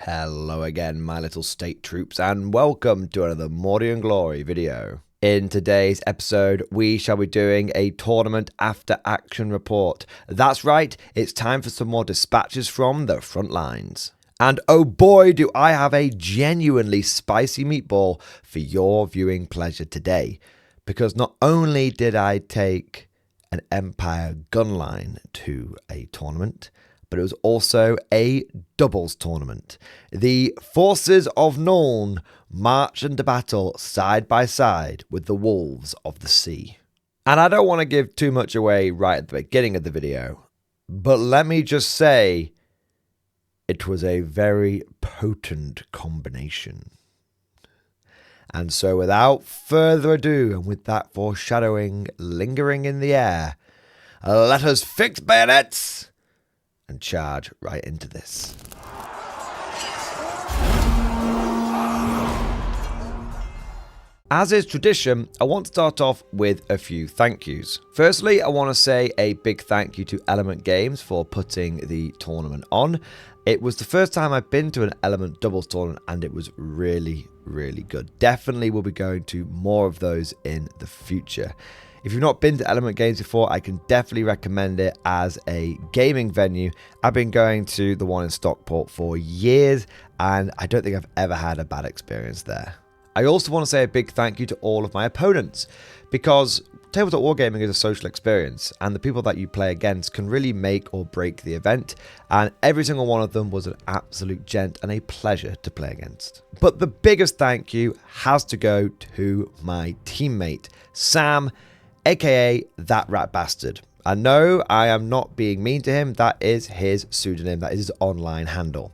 Hello again, my little state troops, and welcome to another Mordian Glory video. In today's episode, we shall be doing a tournament after action report. That's right, it's time for some more dispatches from the front lines. And oh boy, do I have a genuinely spicy meatball for your viewing pleasure today. Because not only did I take an Empire gun line to a tournament, but it was also a doubles tournament. The forces of Nuln marched into battle side by side with the wolves of the sea. And I don't want to give too much away right at the beginning of the video, but let me just say, it was a very potent combination. And so without further ado, and with that foreshadowing lingering in the air, let us fix bayonets and charge right into this. As is tradition, I want to start off with a few thank yous. Firstly, I want to say a big thank you to Element Games for putting the tournament on. It was the first time I've been to an Element doubles tournament and it was really good. Definitely will be going to more of those in the future. If you've not been to Element Games before, I can definitely recommend it as a gaming venue. I've been going to the one in Stockport for years and I don't think I've ever had a bad experience there. I also want to say a big thank you to all of my opponents, because tabletop wargaming is a social experience and the people that you play against can really make or break the event, and every single one of them was an absolute gent and a pleasure to play against. But the biggest thank you has to go to my teammate, Sam, aka That Rat Bastard. And no, I am not being mean to him, that is his pseudonym, that is his online handle.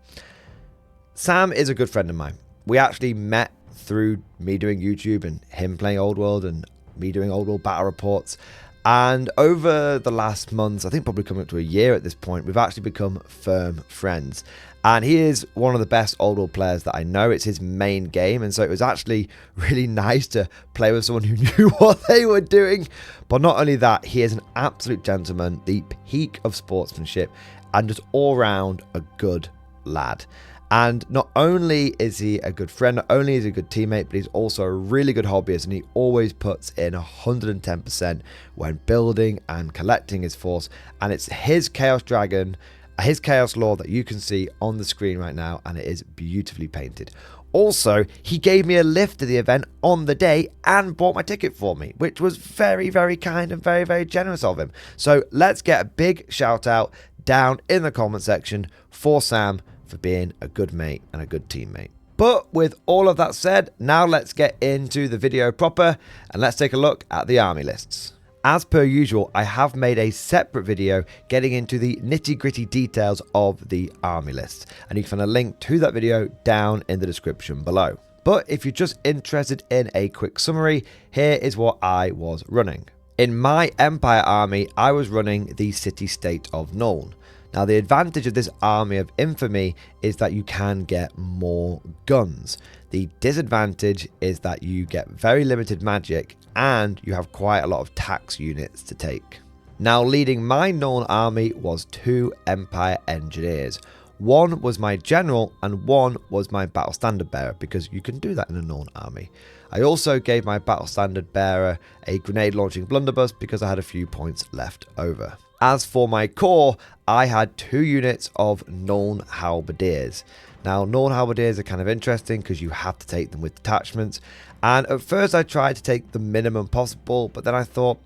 Sam is a good friend of mine. We actually met through me doing YouTube and him playing Old World and me doing Old World battle reports. And over the last months, I think probably coming up to a year at this point, we've actually become firm friends. And he is one of the best Old World players that I know. It's his main game. And so it was actually really nice to play with someone who knew what they were doing. But not only that, he is an absolute gentleman, the peak of sportsmanship, and just all round a good lad. And not only is he a good friend, not only is he a good teammate, but he's also a really good hobbyist, and he always puts in 110% when building and collecting his force. And it's his Chaos Dragon, his Chaos Lord that you can see on the screen right now, and it is beautifully painted. Also, he gave me a lift to the event on the day and bought my ticket for me, which was very kind and very generous of him. So let's get a big shout out down in the comment section for Sam, for being a good mate and a good teammate. But with all of that said, now let's get into the video proper and let's take a look at the army lists. As per usual, I have made a separate video getting into the nitty-gritty details of the army list, and you can find a link to that video down in the description below. But if you're just interested in a quick summary, here is what I was running. In my Empire army, I was running the city-state of Nuln. Now, the advantage of this army of infamy is that you can get more guns. The disadvantage is that you get very limited magic and you have quite a lot of tax units to take. Now, leading my Nuln army was 2 Empire engineers. One was my general and one was my battle standard bearer, because you can do that in a Nuln army. I also gave my battle standard bearer a grenade launching blunderbuss because I had a few points left over. As for my core, I had 2 units of Nuln halberdiers. Now, Nuln halberdiers are kind of interesting because you have to take them with detachments. And at first I tried to take the minimum possible, but then I thought,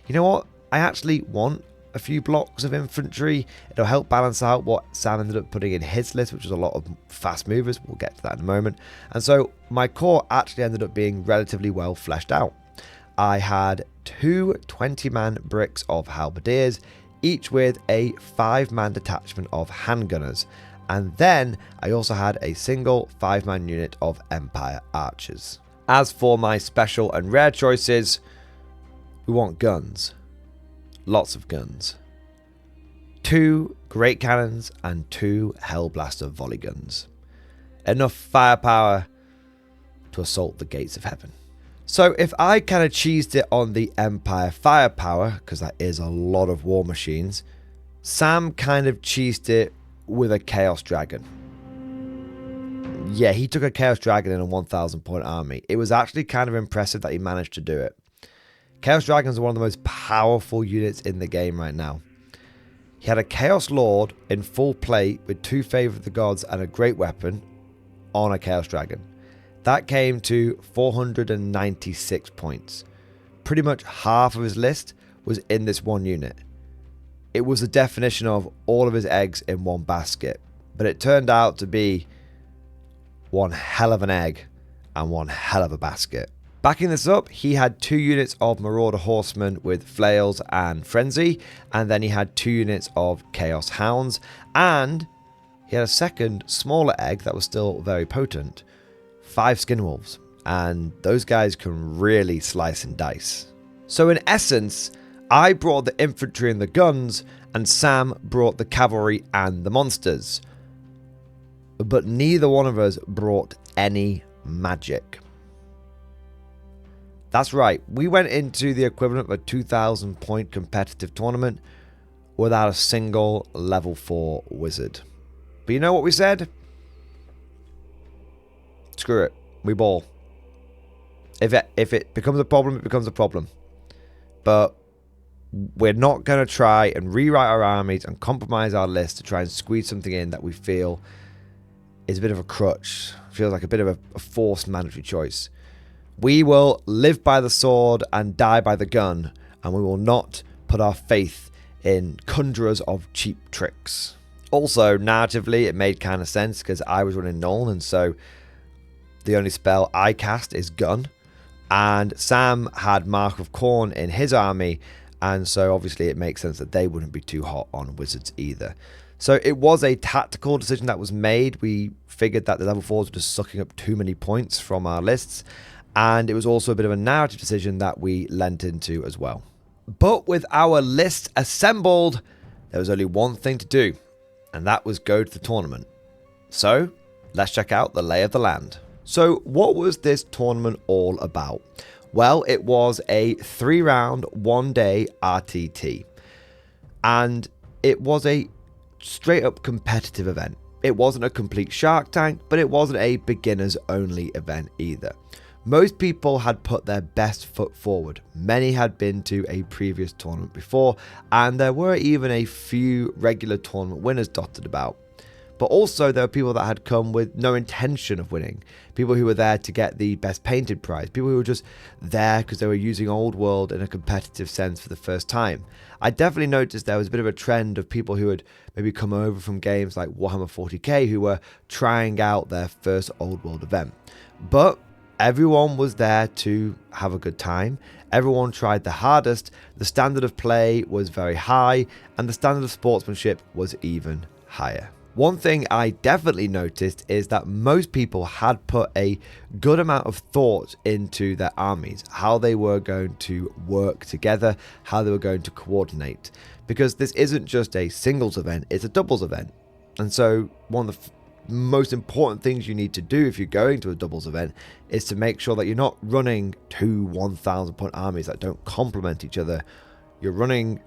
you know what? I actually want a few blocks of infantry. It'll help balance out what Sam ended up putting in his list, which was a lot of fast movers. We'll get to that in a moment. And so my core actually ended up being relatively well fleshed out. I had 2 20-man bricks of halberdiers, each with a 5-man detachment of handgunners, and then I also had a single 5-man unit of Empire archers. As for my special and rare choices, we want guns. Lots of guns. 2 great cannons and 2 Hellblaster volley guns. Enough firepower to assault the gates of heaven. So if I kind of cheesed it on the Empire firepower, because that is a lot of war machines, Sam kind of cheesed it with a Chaos Dragon. Yeah, he took a Chaos Dragon in a 1,000 point army. It was actually kind of impressive that he managed to do it. Chaos Dragons are one of the most powerful units in the game right now. He had a Chaos Lord in full plate with 2 Favor of the Gods and a great weapon on a Chaos Dragon. That came to 496 points. Pretty much half of his list was in this one unit. It was the definition of all of his eggs in one basket. But it turned out to be one hell of an egg and one hell of a basket. Backing this up, he had 2 units of Marauder Horsemen with Flails and Frenzy, and then he had 2 units of Chaos Hounds, and he had a second smaller egg that was still very potent, 5 Skinwolves, and those guys can really slice and dice. So in essence, I brought the infantry and the guns, and Sam brought the cavalry and the monsters. But neither one of us brought any magic. That's right, we went into the equivalent of a 2,000 point competitive tournament without a single level 4 wizard. But you know what we said? Screw it, we ball. If it becomes a problem, it becomes a problem. But we're not going to try and rewrite our armies and compromise our list to try and squeeze something in that we feel is a bit of a crutch. Feels like a bit of a forced mandatory choice. We will live by the sword and die by the gun, and we will not put our faith in conjurers of cheap tricks. Also, narratively, it made kind of sense because I was running Null, and so the only spell I cast is gun. And Sam had Mark of Khorne in his army, and so obviously it makes sense that they wouldn't be too hot on wizards either. So it was a tactical decision that was made. We figured that the level 4s were just sucking up too many points from our lists, and it was also a bit of a narrative decision that we lent into as well. But with our list assembled, there was only one thing to do, and that was go to the tournament. So let's check out the lay of the land. So what was this tournament all about? Well, it was a 3-round, 1-day RTT, and it was a straight up competitive event. It wasn't a complete Shark Tank, but it wasn't a beginners only event either. Most people had put their best foot forward. Many had been to a previous tournament before, and there were even a few regular tournament winners dotted about. But also there were people that had come with no intention of winning. People who were there to get the best painted prize. People who were just there because they were using Old World in a competitive sense for the first time. I definitely noticed there was a bit of a trend of people who had maybe come over from games like Warhammer 40k who were trying out their first Old World event. But everyone was there to have a good time. Everyone tried the hardest. The standard of play was very high, and the standard of sportsmanship was even higher. One thing I definitely noticed is that most people had put a good amount of thought into their armies, how they were going to work together, how they were going to coordinate, because this isn't just a singles event, it's a doubles event. And so one of the most important things you need to do if you're going to a doubles event is to make sure that you're not running 2 1,000 point armies that don't complement each other. You're running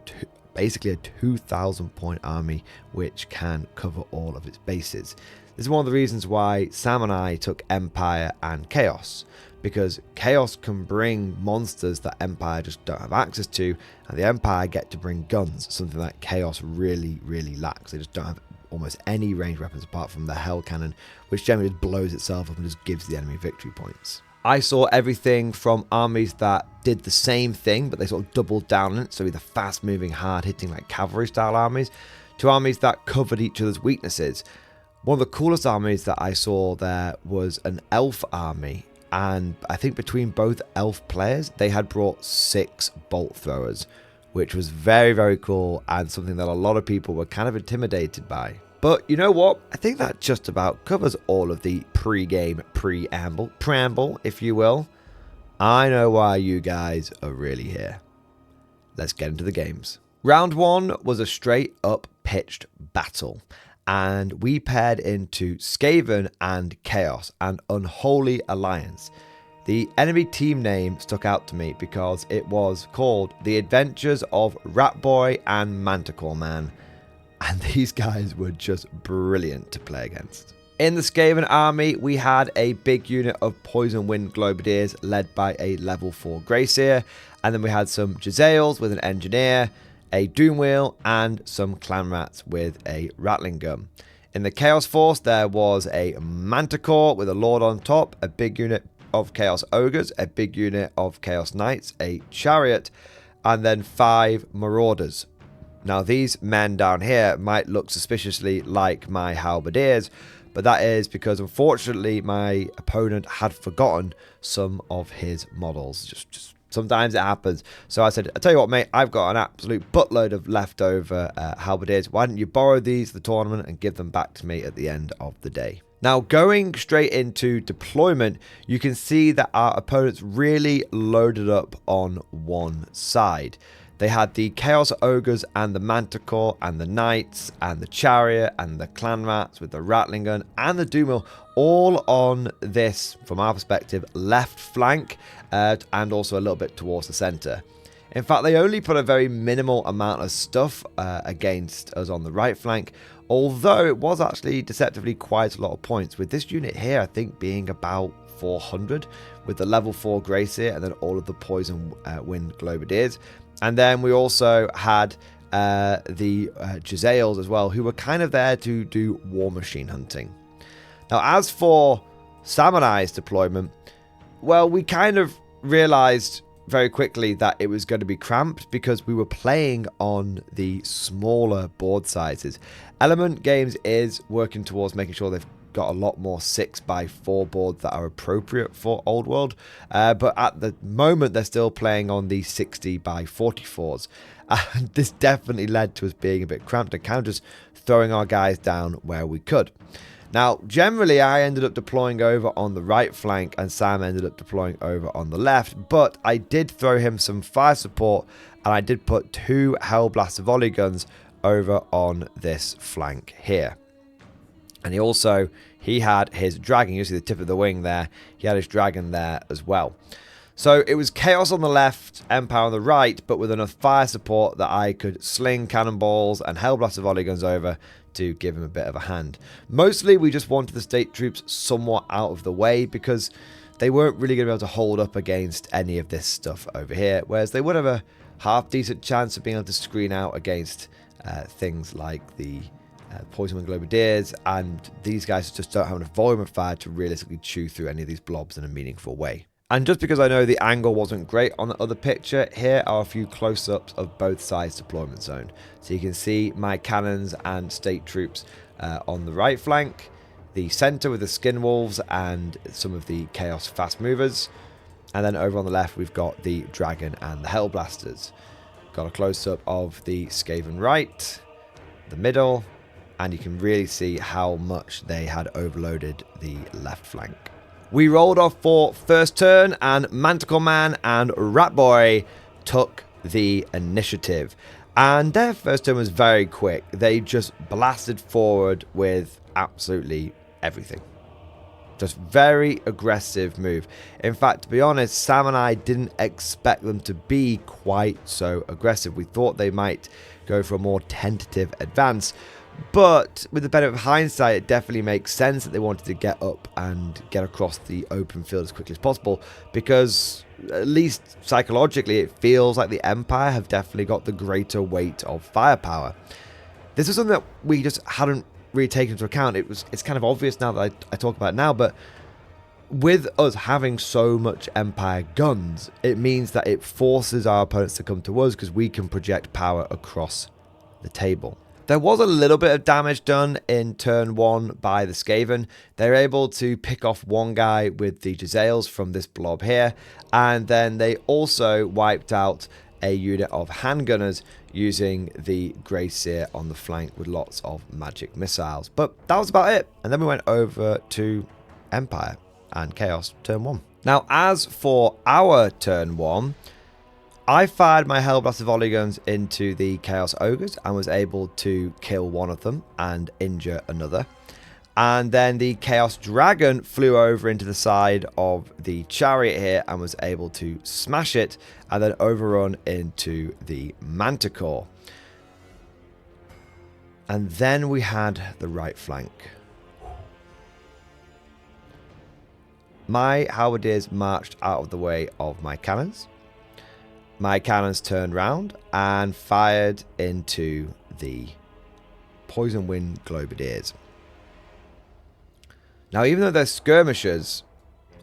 basically a 2,000 point army which can cover all of its bases. This is one of the reasons why Sam and I took Empire and Chaos, because Chaos can bring monsters that Empire just don't have access to, and the Empire get to bring guns, something that Chaos really lacks. They just don't have almost any ranged weapons apart from the Hell Cannon, which generally just blows itself up and just gives the enemy victory points. I saw everything from armies that did the same thing, but they sort of doubled down on it, so either fast-moving, hard-hitting, like cavalry-style armies, to armies that covered each other's weaknesses. One of the coolest armies that I saw there was an elf army, and I think between both elf players, they had brought 6 bolt throwers, which was very cool, and something that a lot of people were kind of intimidated by. But you know what? I think that just about covers all of the pre-game preamble, if you will. I know why you guys are really here. Let's get into the games. Round 1 was a straight up pitched battle, and we paired into Skaven and Chaos, an unholy alliance. The enemy team name stuck out to me because it was called The Adventures of Ratboy and Manticore Man. And these guys were just brilliant to play against. In the Skaven army, we had a big unit of Poison Wind Globadiers led by a level 4 Greyseer, and then we had some Jezzails with an Engineer, a Doomwheel, and some Clan Rats with a Rattling Gun. In the Chaos Force, there was a Manticore with a Lord on top, a big unit of Chaos Ogres, a big unit of Chaos Knights, a Chariot, and then 5 Marauders. Now, these men down here might look suspiciously like my Halberdiers, but that is because, unfortunately, my opponent had forgotten some of his models. Just sometimes it happens. So I said, I tell you what, mate, I've got an absolute buttload of leftover halberdiers. Why don't you borrow these for the tournament and give them back to me at the end of the day? Now, going straight into deployment, you can see that our opponents really loaded up on one side. They had the Chaos Ogres and the Manticore and the Knights and the Chariot and the Clan Rats with the Rattling Gun and the Doomwheel all on this, from our perspective, left flank and also a little bit towards the center. In fact, they only put a very minimal amount of stuff against us on the right flank, although it was actually deceptively quite a lot of points, with this unit here, I think, being about 400 with the level 4 Greyseer and then all of the Poison Wind Globadiers. And then we also had the Jezzails as well, who were kind of there to do war machine hunting. Now, as for Samurai's deployment, well, we kind of realized very quickly that it was going to be cramped because we were playing on the smaller board sizes. Element Games is working towards making sure they've got a lot more 6x4 boards that are appropriate for Old World, but at the moment they're still playing on the 60x44s, and this definitely led to us being a bit cramped and kind of just throwing our guys down where we could. Now, generally, I ended up deploying over on the right flank and Sam ended up deploying over on the left, but I did throw him some fire support and I did put 2 Hellblaster volley guns over on this flank here. And he had his dragon. You see the tip of the wing there. He had his dragon there as well. So it was Chaos on the left, Empire on the right, but with enough fire support that I could sling cannonballs and Hellblaster volley guns over to give him a bit of a hand. Mostly we just wanted the state troops somewhat out of the way because they weren't really going to be able to hold up against any of this stuff over here, whereas they would have a half decent chance of being able to screen out against things like the Poison Wind Globadiers, and these guys just don't have enough volume of fire to realistically chew through any of these blobs in a meaningful way. And just because I know the angle wasn't great on the other picture, here are a few close-ups of both sides deployment zone. So you can see my cannons and state troops on the right flank, the center with the skin wolves and some of the chaos fast movers, and then over on the left we've got the dragon and the hellblasters. Got a close-up of the Skaven right, the middle, and you can really see how much they had overloaded the left flank. We rolled off for first turn, and Manticore Man and Rat Boy took the initiative. And their first turn was very quick. They just blasted forward with absolutely everything. Just very aggressive move. In fact, to be honest, Sam and I didn't expect them to be quite so aggressive. We thought they might go for a more tentative advance. But with the benefit of hindsight, it definitely makes sense that they wanted to get up and get across the open field as quickly as possible, because at least psychologically it feels like the Empire have definitely got the greater weight of firepower. This is something that we just hadn't really taken into account. It's kind of obvious now that I talk about it now, but with us having so much Empire guns, it means that it forces our opponents to come to us because we can project power across the table. There was a little bit of damage done in turn 1 by the Skaven. They were able to pick off one guy with the Jezzails from this blob here, and then they also wiped out a unit of handgunners using the Greyseer on the flank with lots of magic missiles. But that was about it, and then we went over to Empire and Chaos turn 1. Now, as for our turn 1, I fired my Hellblaster volley guns into the Chaos Ogres and was able to kill one of them and injure another. And then the Chaos Dragon flew over into the side of the Chariot here and was able to smash it and then overrun into the Manticore. And then we had the right flank. my halberdiers marched out of the way of my cannons. My cannons turned round and fired into the Poison Wind Globadiers. Now, even though they're skirmishers,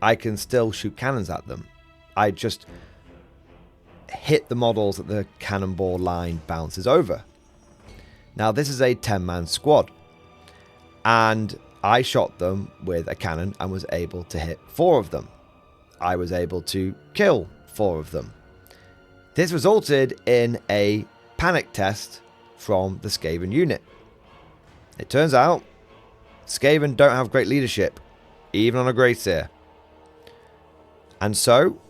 I can still shoot cannons at them. I just hit the models that the cannonball line bounces over. Now, this is a 10-man squad, and I shot them with a cannon and was able to hit 4 of them. I was able to kill 4 of them. This resulted in a panic test from the Skaven unit. It turns out Skaven don't have great leadership, even on a Grey Seer. And so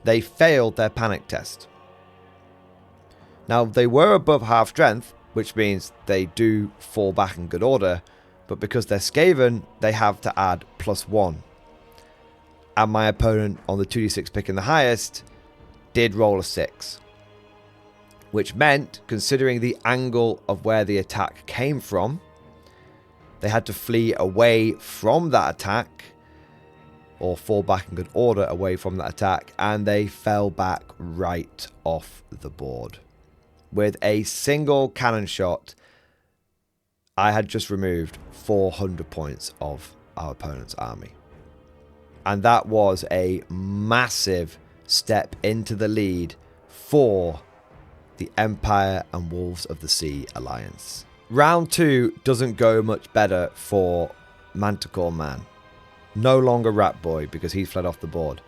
they failed their panic test. Now, they were above half strength, which means they do fall back in good order, but because they're Skaven, they have to add +1. And my opponent on the 2d6 picking the highest did roll a 6. Which meant, considering the angle of where the attack came from, they had to flee away from that attack, or fall back in good order away from that attack, and they fell back right off the board. With a single cannon shot, I had just removed 400 points of our opponent's army. And that was a massive step into the lead for the Empire and Wolves of the Sea alliance. Round 2 doesn't go much better for Manticore Man. No longer Rat Boy, because he's fled off the board.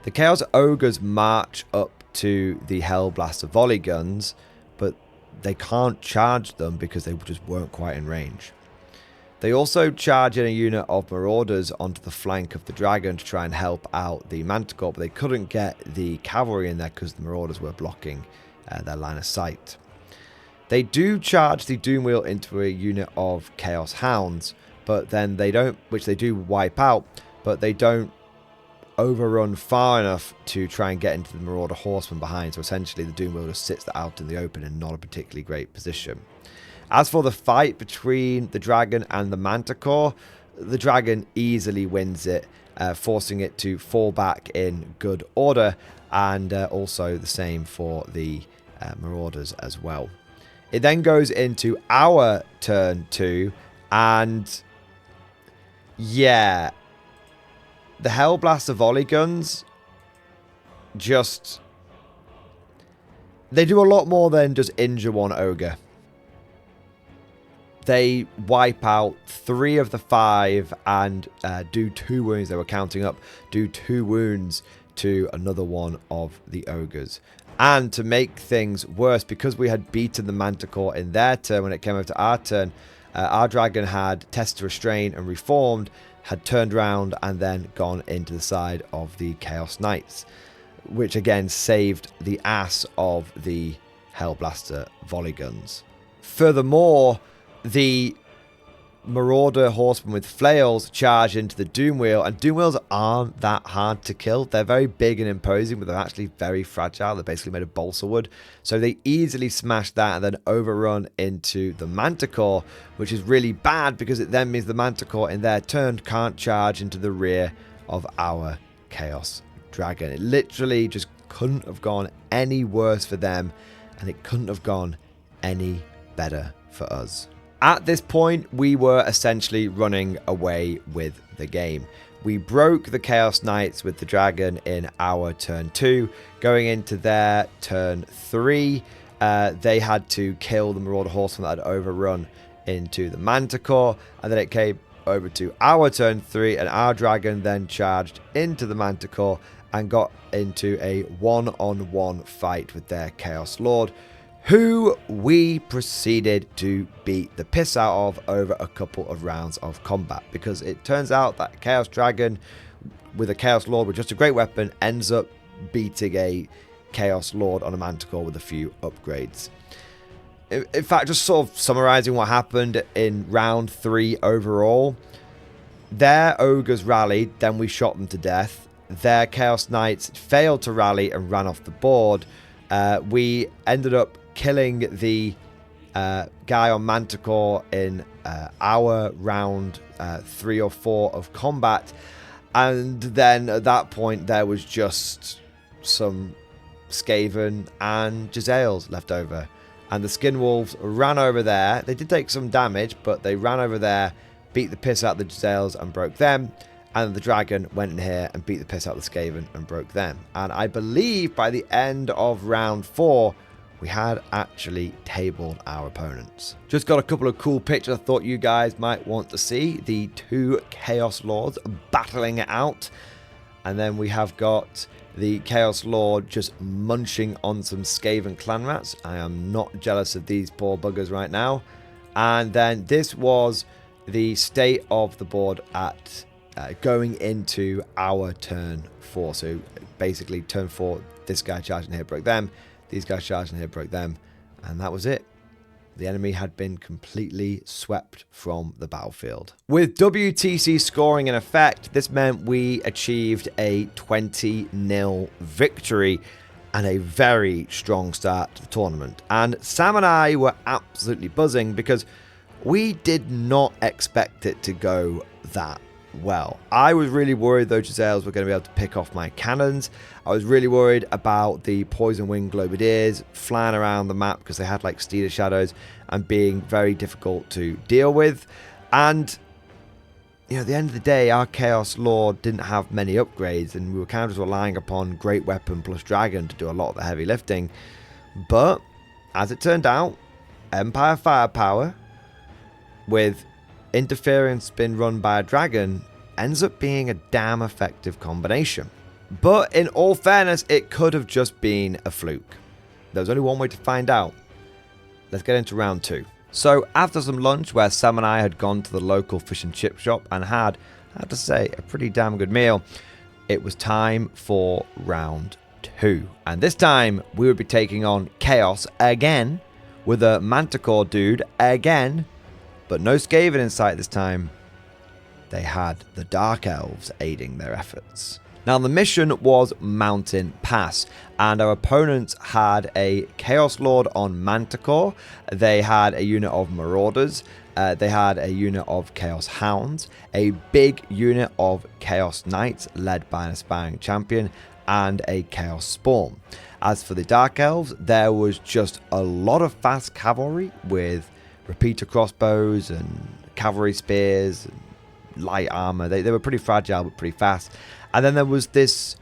The Chaos Ogres march up to the Hellblaster volley guns, but they can't charge them because they just weren't quite in range. They also charge in a unit of Marauders onto the flank of the Dragon to try and help out the Manticore, but they couldn't get the cavalry in there because the Marauders were blocking their line of sight. They do charge the Doomwheel into a unit of Chaos Hounds, but then they don't, which they do wipe out, but they don't overrun far enough to try and get into the Marauder Horsemen behind. So essentially the Doomwheel just sits out in the open in not a particularly great position. As for the fight between the Dragon and the Manticore, the Dragon easily wins it, forcing it to fall back in good order, and also the same for the Marauders as well. It then goes into our turn 2, and yeah, the Hellblaster volley guns just, they do a lot more than just injure one ogre. They wipe out 3 of the 5 and do 2 wounds. They were counting up, do 2 wounds to another one of the ogres. And to make things worse, because we had beaten the Manticore in their turn, when it came over to our turn, our Dragon had tested to restrain and reformed, had turned around and then gone into the side of the Chaos Knights, which again saved the ass of the Hellblaster volley guns. Furthermore, the Marauder Horsemen with flails charge into the Doomwheel, and Doomwheels aren't that hard to kill. They're very big and imposing, but they're actually very fragile. They're basically made of balsa wood, so they easily smash that and then overrun into the Manticore, which is really bad because it then means the Manticore in their turn can't charge into the rear of our Chaos Dragon. It literally just couldn't have gone any worse for them, and it couldn't have gone any better for us. At this point, we were essentially running away with the game. We broke the Chaos Knights with the Dragon in our turn 2. Going into their turn 3, they had to kill the Marauder Horsemen that had overrun into the Manticore. And then it came over to our turn 3, and our Dragon then charged into the Manticore and got into a one-on-one fight with their Chaos Lord, who we proceeded to beat the piss out of over a couple of rounds of combat, because it turns out that Chaos Dragon with a Chaos Lord with just a great weapon ends up beating a Chaos Lord on a Manticore with a few upgrades. In fact, just sort of summarizing what happened in round 3 overall, their ogres rallied, then we shot them to death. Their Chaos Knights failed to rally and ran off the board. We ended up killing the guy on Manticore in our round 3 or 4 of combat, And then at that point, there was just some Skaven and Giselles left over. And the Skin Wolves ran over there. They did take some damage, but they ran over there, beat the piss out of the Giselles and broke them. And the Dragon went in here and beat the piss out of the Skaven and broke them. And I believe by the end of round 4, we had actually tabled our opponents. Just got a couple of cool pictures I thought you guys might want to see. The 2 Chaos Lords battling it out. And then we have got the Chaos Lord just munching on some Skaven clan rats. I am not jealous of these poor buggers right now. And then this was the state of the board at going into our turn 4. So basically turn 4, this guy charging here broke them. These guys charging here broke them. And that was it. The enemy had been completely swept from the battlefield. With WTC scoring in effect, this meant we achieved a 20-0 victory and a very strong start to the tournament. And Sam and I were absolutely buzzing because we did not expect it to go that well. I was really worried those Giselles were going to be able to pick off my cannons. I was really worried about the Poison Wing Globadiers flying around the map because they had like Stealer Shadows and being very difficult to deal with. And you know, at the end of the day, our Chaos Lord didn't have many upgrades and we were kind of just relying upon Great Weapon plus Dragon to do a lot of the heavy lifting. But as it turned out, Empire Firepower with interference been run by a dragon ends up being a damn effective combination. But in all fairness, it could have just been a fluke. There was only one way to find out. Let's get into round 2. So after some lunch where Sam and I had gone to the local fish and chip shop and had, I have to say, a pretty damn good meal, it was time for round 2. And this time we would be taking on Chaos again with a Manticore dude again. But no Skaven in sight this time. They had the Dark Elves aiding their efforts. Now the mission was Mountain Pass, and our opponents had a Chaos Lord on Manticore. They had a unit of Marauders. They had a unit of Chaos Hounds, a big unit of Chaos Knights led by an aspiring champion, and a Chaos Spawn. As for the Dark Elves, there was just a lot of fast cavalry with repeater crossbows and cavalry spears and light armor. They were pretty fragile but pretty fast. And then there was this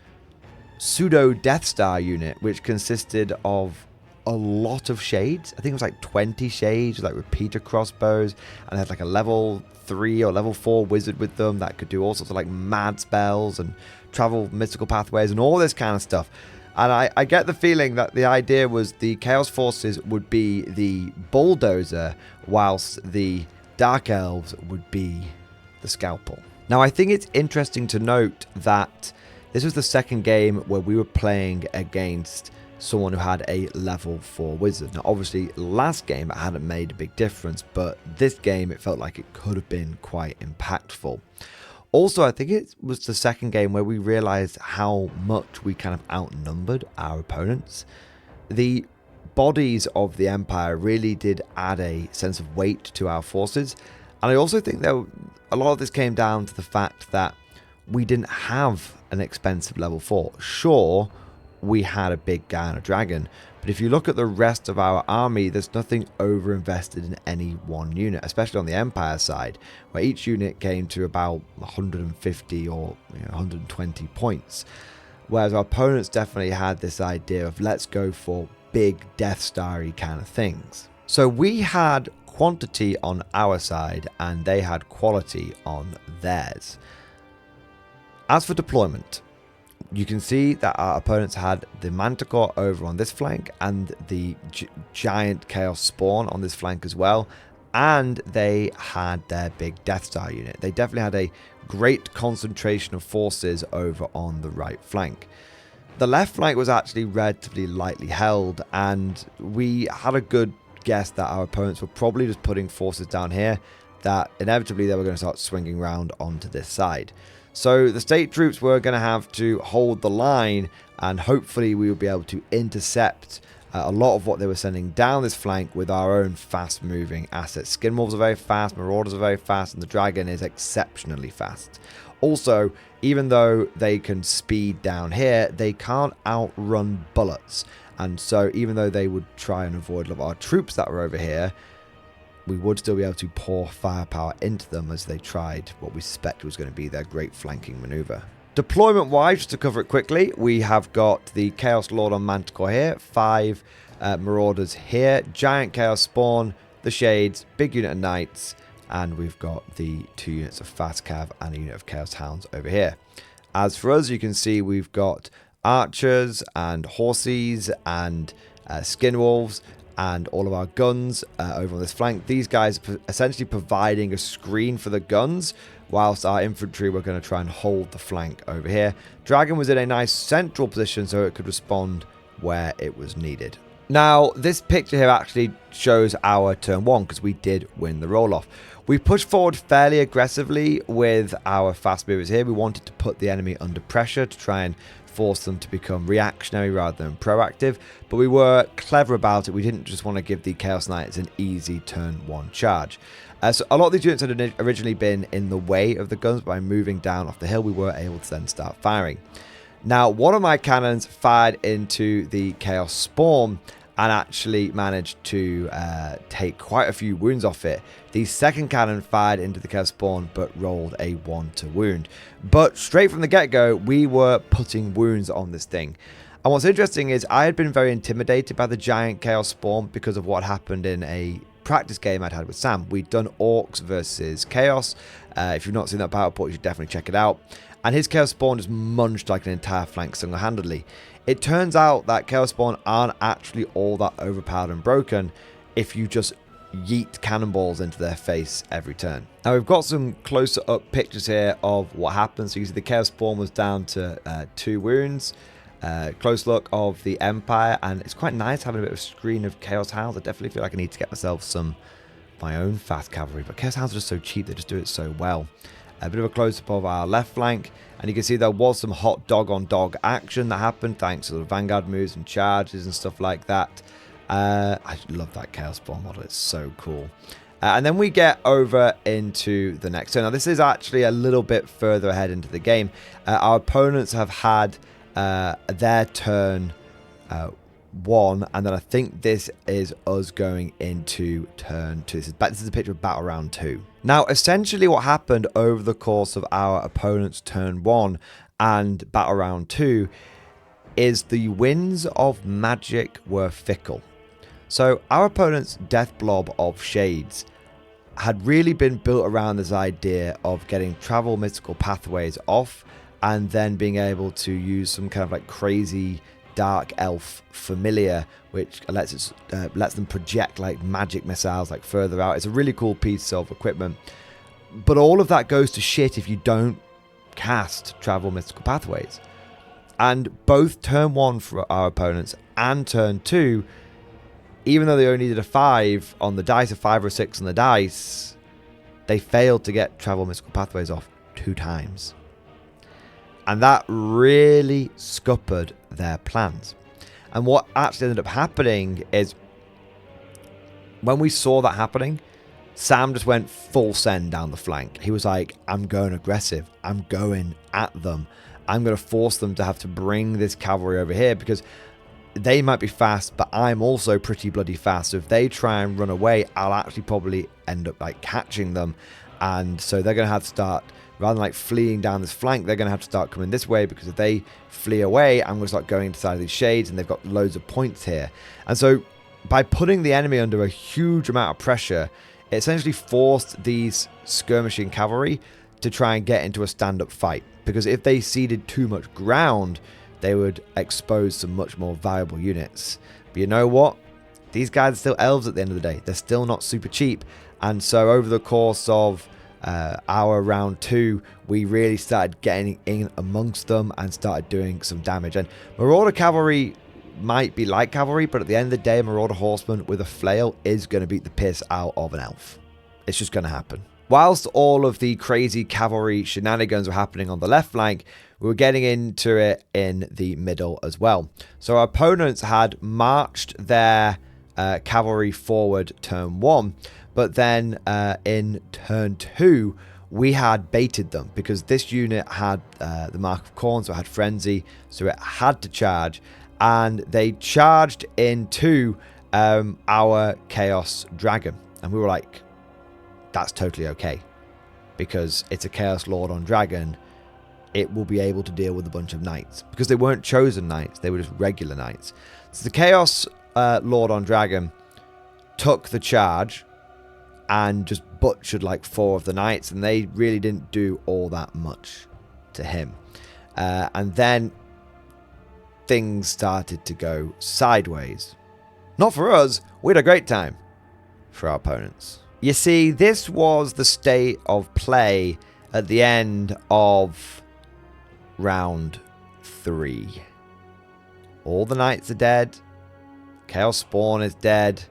pseudo Death Star unit which consisted of a lot of shades. I think it was like 20 shades, like repeater crossbows, and they had like a level 3 or level 4 wizard with them that could do all sorts of like mad spells and travel mystical pathways and all this kind of stuff. And I get the feeling that the idea was the Chaos Forces would be the bulldozer, whilst the Dark Elves would be the scalpel. Now, I think it's interesting to note that this was the second game where we were playing against someone who had a level 4 wizard. Now, obviously, last game it hadn't made a big difference, but this game it felt like it could have been quite impactful. Also, I think it was the second game where we realized how much we kind of outnumbered our opponents. The bodies of the Empire really did add a sense of weight to our forces. And I also think that a lot of this came down to the fact that we didn't have an expensive level 4. Sure, we had a big guy and a dragon, but if you look at the rest of our army, there's nothing over-invested in any one unit, especially on the Empire side, where each unit came to about 150 or 120 points. Whereas our opponents definitely had this idea of let's go for big Death Star-y kind of things. So we had quantity on our side and they had quality on theirs. As for deployment, you can see that our opponents had the Manticore over on this flank and the giant Chaos Spawn on this flank as well. And they had their big Death Star unit. They definitely had a great concentration of forces over on the right flank. The left flank was actually relatively lightly held, and we had a good guess that our opponents were probably just putting forces down here, that inevitably they were going to start swinging around onto this side. So the state troops were going to have to hold the line, and hopefully we would be able to intercept a lot of what they were sending down this flank with our own fast-moving assets. Skinwolves are very fast, Marauders are very fast, and the Dragon is exceptionally fast. Also, even though they can speed down here, they can't outrun bullets. And so even though they would try and avoid a lot of our troops that were over here, we would still be able to pour firepower into them as they tried what we suspect was going to be their great flanking maneuver. Deployment-wise, just to cover it quickly, we have got the Chaos Lord on Manticore here, 5 Marauders here, Giant Chaos Spawn, the Shades, big unit of Knights, and we've got the 2 units of Fast Cav and a unit of Chaos Hounds over here. As for us, you can see we've got Archers and Horses and Skinwolves, and all of our guns over on this flank. These guys are essentially providing a screen for the guns, whilst our infantry were going to try and hold the flank over here. Dragon was in a nice central position so it could respond where it was needed. Now, this picture here actually shows our turn 1 because we did win the roll-off. We pushed forward fairly aggressively with our fast movers here. We wanted to put the enemy under pressure to try and force them to become reactionary rather than proactive, but we were clever about it. We didn't just want to give the Chaos Knights an easy turn 1 charge. So a lot of these units had originally been in the way of the guns, but by moving down off the hill, we were able to then start firing. Now, one of my cannons fired into the Chaos Spawn and actually managed to take quite a few wounds off it. The second cannon fired into the Chaos Spawn but rolled a 1 to wound. But straight from the get-go, we were putting wounds on this thing. And what's interesting is I had been very intimidated by the giant Chaos Spawn because of what happened in a practice game I'd had with Sam. We'd done Orcs versus Chaos. If you've not seen that battle report, you should definitely check it out. And his Chaos Spawn just munched like an entire flank single-handedly. It turns out that Chaos Spawn aren't actually all that overpowered and broken if you just yeet cannonballs into their face every turn. Now we've got some closer up pictures here of what happened. So you see the Chaos Spawn was down to 2 wounds. Close look of the Empire, and it's quite nice having a bit of a screen of Chaos Hounds. I definitely feel like I need to get myself some my own fast cavalry, but Chaos Hounds are just so cheap, they just do it so well. A bit of a close-up of our left flank, and you can see there was some hot dog-on-dog action that happened thanks to the Vanguard moves and charges and stuff like that. I love that Chaos Spawn model, it's so cool. And then we get over into the next turn. Now this is actually a little bit further ahead into the game. Our opponents have had their turn 1, and then I think this is us going into turn 2. This is a picture of Battle Round 2. Now, essentially what happened over the course of our opponent's turn 1 and Battle Round 2 is the winds of magic were fickle. So our opponent's death blob of Shades had really been built around this idea of getting travel mystical pathways off and then being able to use some kind of like crazy dark elf familiar which lets them project like magic missiles like further out. It's a really cool piece of equipment, but all of that goes to shit if you don't cast travel mystical pathways. And both turn 1 for our opponents and turn 2, even though they only needed a 5 on the dice, a 5 or a 6 on the dice, they failed to get travel mystical pathways off 2 times. And that really scuppered their plans. And what actually ended up happening is, when we saw that happening, Sam just went full send down the flank. He was like, I'm going aggressive. I'm going at them. I'm going to force them to have to bring this cavalry over here because they might be fast, but I'm also pretty bloody fast. So if they try and run away, I'll actually probably end up like catching them. And so they're going to have to start, rather than like fleeing down this flank, they're going to have to start coming this way, because if they flee away, I'm going to start going inside of these shades, and they've got loads of points here. And so by putting the enemy under a huge amount of pressure, it essentially forced these skirmishing cavalry to try and get into a stand-up fight, because if they ceded too much ground, they would expose some much more valuable units. But you know what? These guys are still elves at the end of the day. They're still not super cheap. And so over the course of our round 2, we really started getting in amongst them and started doing some damage. And Marauder Cavalry might be light cavalry, but at the end of the day, Marauder Horseman with a flail is going to beat the piss out of an elf. It's just going to happen. whilst all of the crazy cavalry shenanigans were happening on the left flank, we were getting into it in the middle as well. So our opponents had marched their cavalry forward turn 1, but then in turn 2, we had baited them because this unit had the Mark of Khorne, so it had Frenzy, so it had to charge. And they charged into our Chaos Dragon. And we were like, that's totally okay. Because it's a Chaos Lord on Dragon, it will be able to deal with a bunch of knights. Because they weren't chosen knights, they were just regular knights. So the Chaos Lord on Dragon took the charge and just butchered like 4 of the knights, and they really didn't do all that much to him. And then things started to go sideways. Not for us, we had a great time. For our opponents. You see, this was the state of play at the end of round 3. All the knights are dead, Chaos Spawn is dead,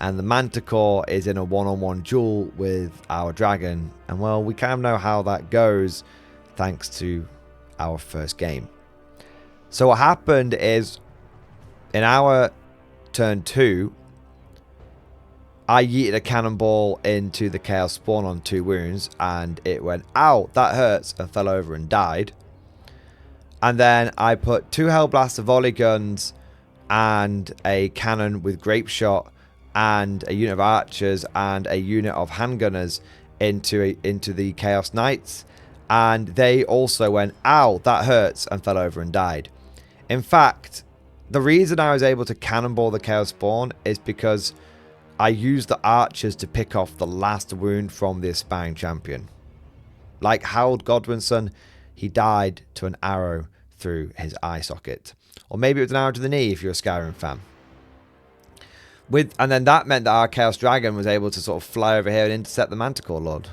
and the Manticore is in a one-on-one duel with our dragon. And well, we kind of know how that goes thanks to our first game. So what happened is, in our turn 2, I yeeted a cannonball into the Chaos Spawn on 2 wounds, and it went, ow, that hurts, and fell over and died. And then I put 2 Hellblaster volley guns and a cannon with grape shot and a unit of archers and a unit of handgunners into the Chaos Knights, and they also went, ow, that hurts, and fell over and died. In fact, the reason I was able to cannonball the Chaos Spawn is because I used the archers to pick off the last wound from the aspiring champion. Like Harold Godwinson, he died to an arrow through his eye socket. Or maybe it was an arrow to the knee if you're a Skyrim fan. And then that meant that our Chaos Dragon was able to sort of fly over here and intercept the Manticore Lord.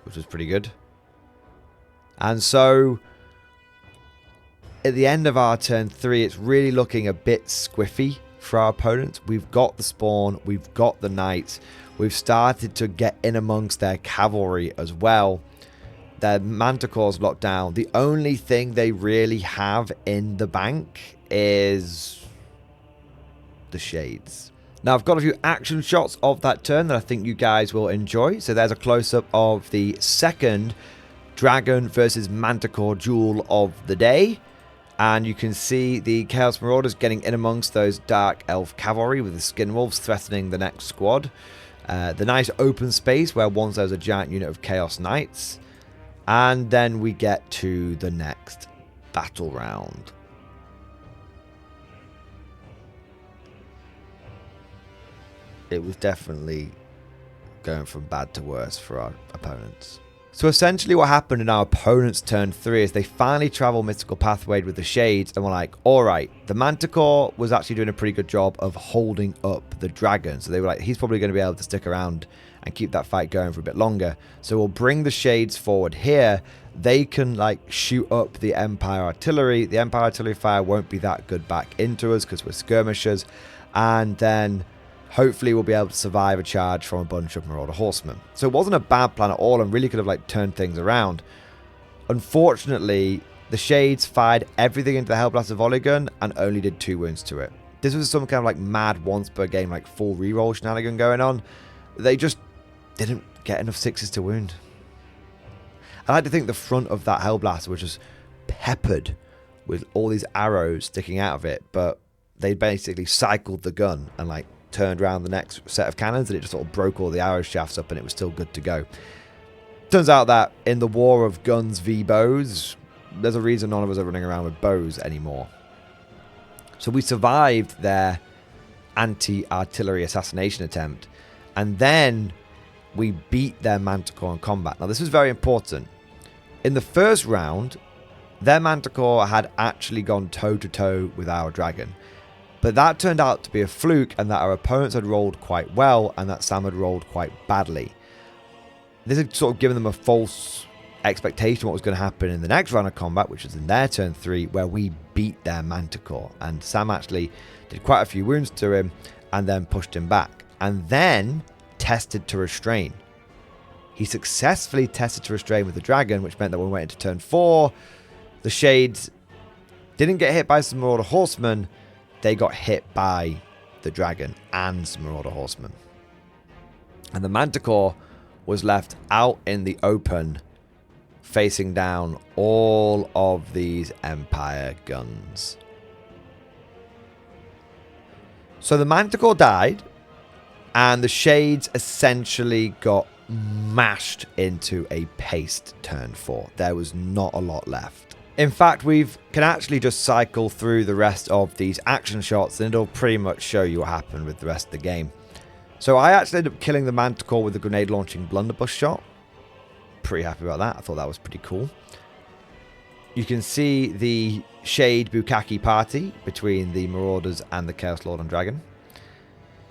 Which was pretty good. And so, at the end of our turn 3, it's really looking a bit squiffy for our opponents. We've got the spawn, we've got the knights, we've started to get in amongst their cavalry as well. Their Manticore's locked down. The only thing they really have in the bank is the Shades. Now, I've got a few action shots of that turn that I think you guys will enjoy. So there's a close-up of the second Dragon versus Manticore duel of the day. And you can see the Chaos Marauders getting in amongst those Dark Elf Cavalry with the Skinwolves threatening the next squad. The nice open space where once there was a giant unit of Chaos Knights. And then we get to the next battle round. It was definitely going from bad to worse for our opponents. So essentially what happened in our opponent's turn 3 is they finally traveled Mystical Pathway with the Shades and were like, alright, the Manticore was actually doing a pretty good job of holding up the dragon. So they were like, he's probably going to be able to stick around and keep that fight going for a bit longer. So we'll bring the Shades forward here. They can like shoot up the Empire Artillery. The Empire Artillery fire won't be that good back into us because we're skirmishers. And then hopefully we'll be able to survive a charge from a bunch of Marauder Horsemen. So it wasn't a bad plan at all and really could have like turned things around. Unfortunately, the Shades fired everything into the Hellblaster volley gun and only did 2 wounds to it. This was some kind of like mad once per game, like full reroll shenanigan going on. They just didn't get enough 6s to wound. I like to think the front of that Hellblaster was just peppered with all these arrows sticking out of it, but they basically cycled the gun and like turned around the next set of cannons and it just sort of broke all the arrow shafts up and it was still good to go. Turns out that in the war of guns v bows, there's a reason none of us are running around with bows anymore. So we survived their anti-artillery assassination attempt, and then we beat their Manticore in combat. Now this was very important. In the first round, their Manticore had actually gone toe-to-toe with our dragon. But that turned out to be a fluke, and that our opponents had rolled quite well, and that Sam had rolled quite badly. This had sort of given them a false expectation of what was going to happen in the next round of combat, which was in their turn 3, where we beat their Manticore. And Sam actually did quite a few wounds to him, and then pushed him back. And then tested to restrain. He successfully tested to restrain with the dragon, which meant that when we went into turn 4, the Shades didn't get hit by some Marauder Horsemen. They got hit by the dragon and some Marauder Horsemen. And the Manticore was left out in the open, facing down all of these Empire guns. So the Manticore died, and the Shades essentially got mashed into a paced turn 4. There was not a lot left. In fact, we can actually just cycle through the rest of these action shots, and it'll pretty much show you what happened with the rest of the game. So I actually ended up killing the Manticore with the grenade launching blunderbuss shot. Pretty happy about that. I thought that was pretty cool. You can see the Shade Bukkake party between the Marauders and the Chaos Lord and Dragon.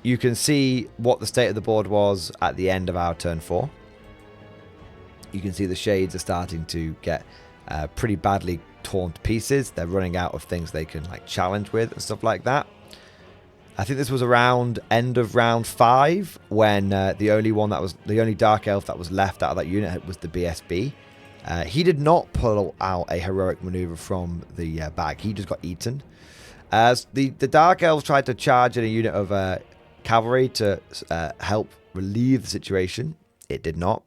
You can see what the state of the board was at the end of our turn 4. You can see the Shades are starting to get pretty badly torn to pieces. They're running out of things they can like challenge with and stuff like that. I think this was around end of round 5 when the only Dark Elf that was left out of that unit was the BSB. He did not pull out a heroic maneuver from the bag. He just got eaten. The Dark Elves tried to charge in a unit of cavalry to help relieve the situation. It did not.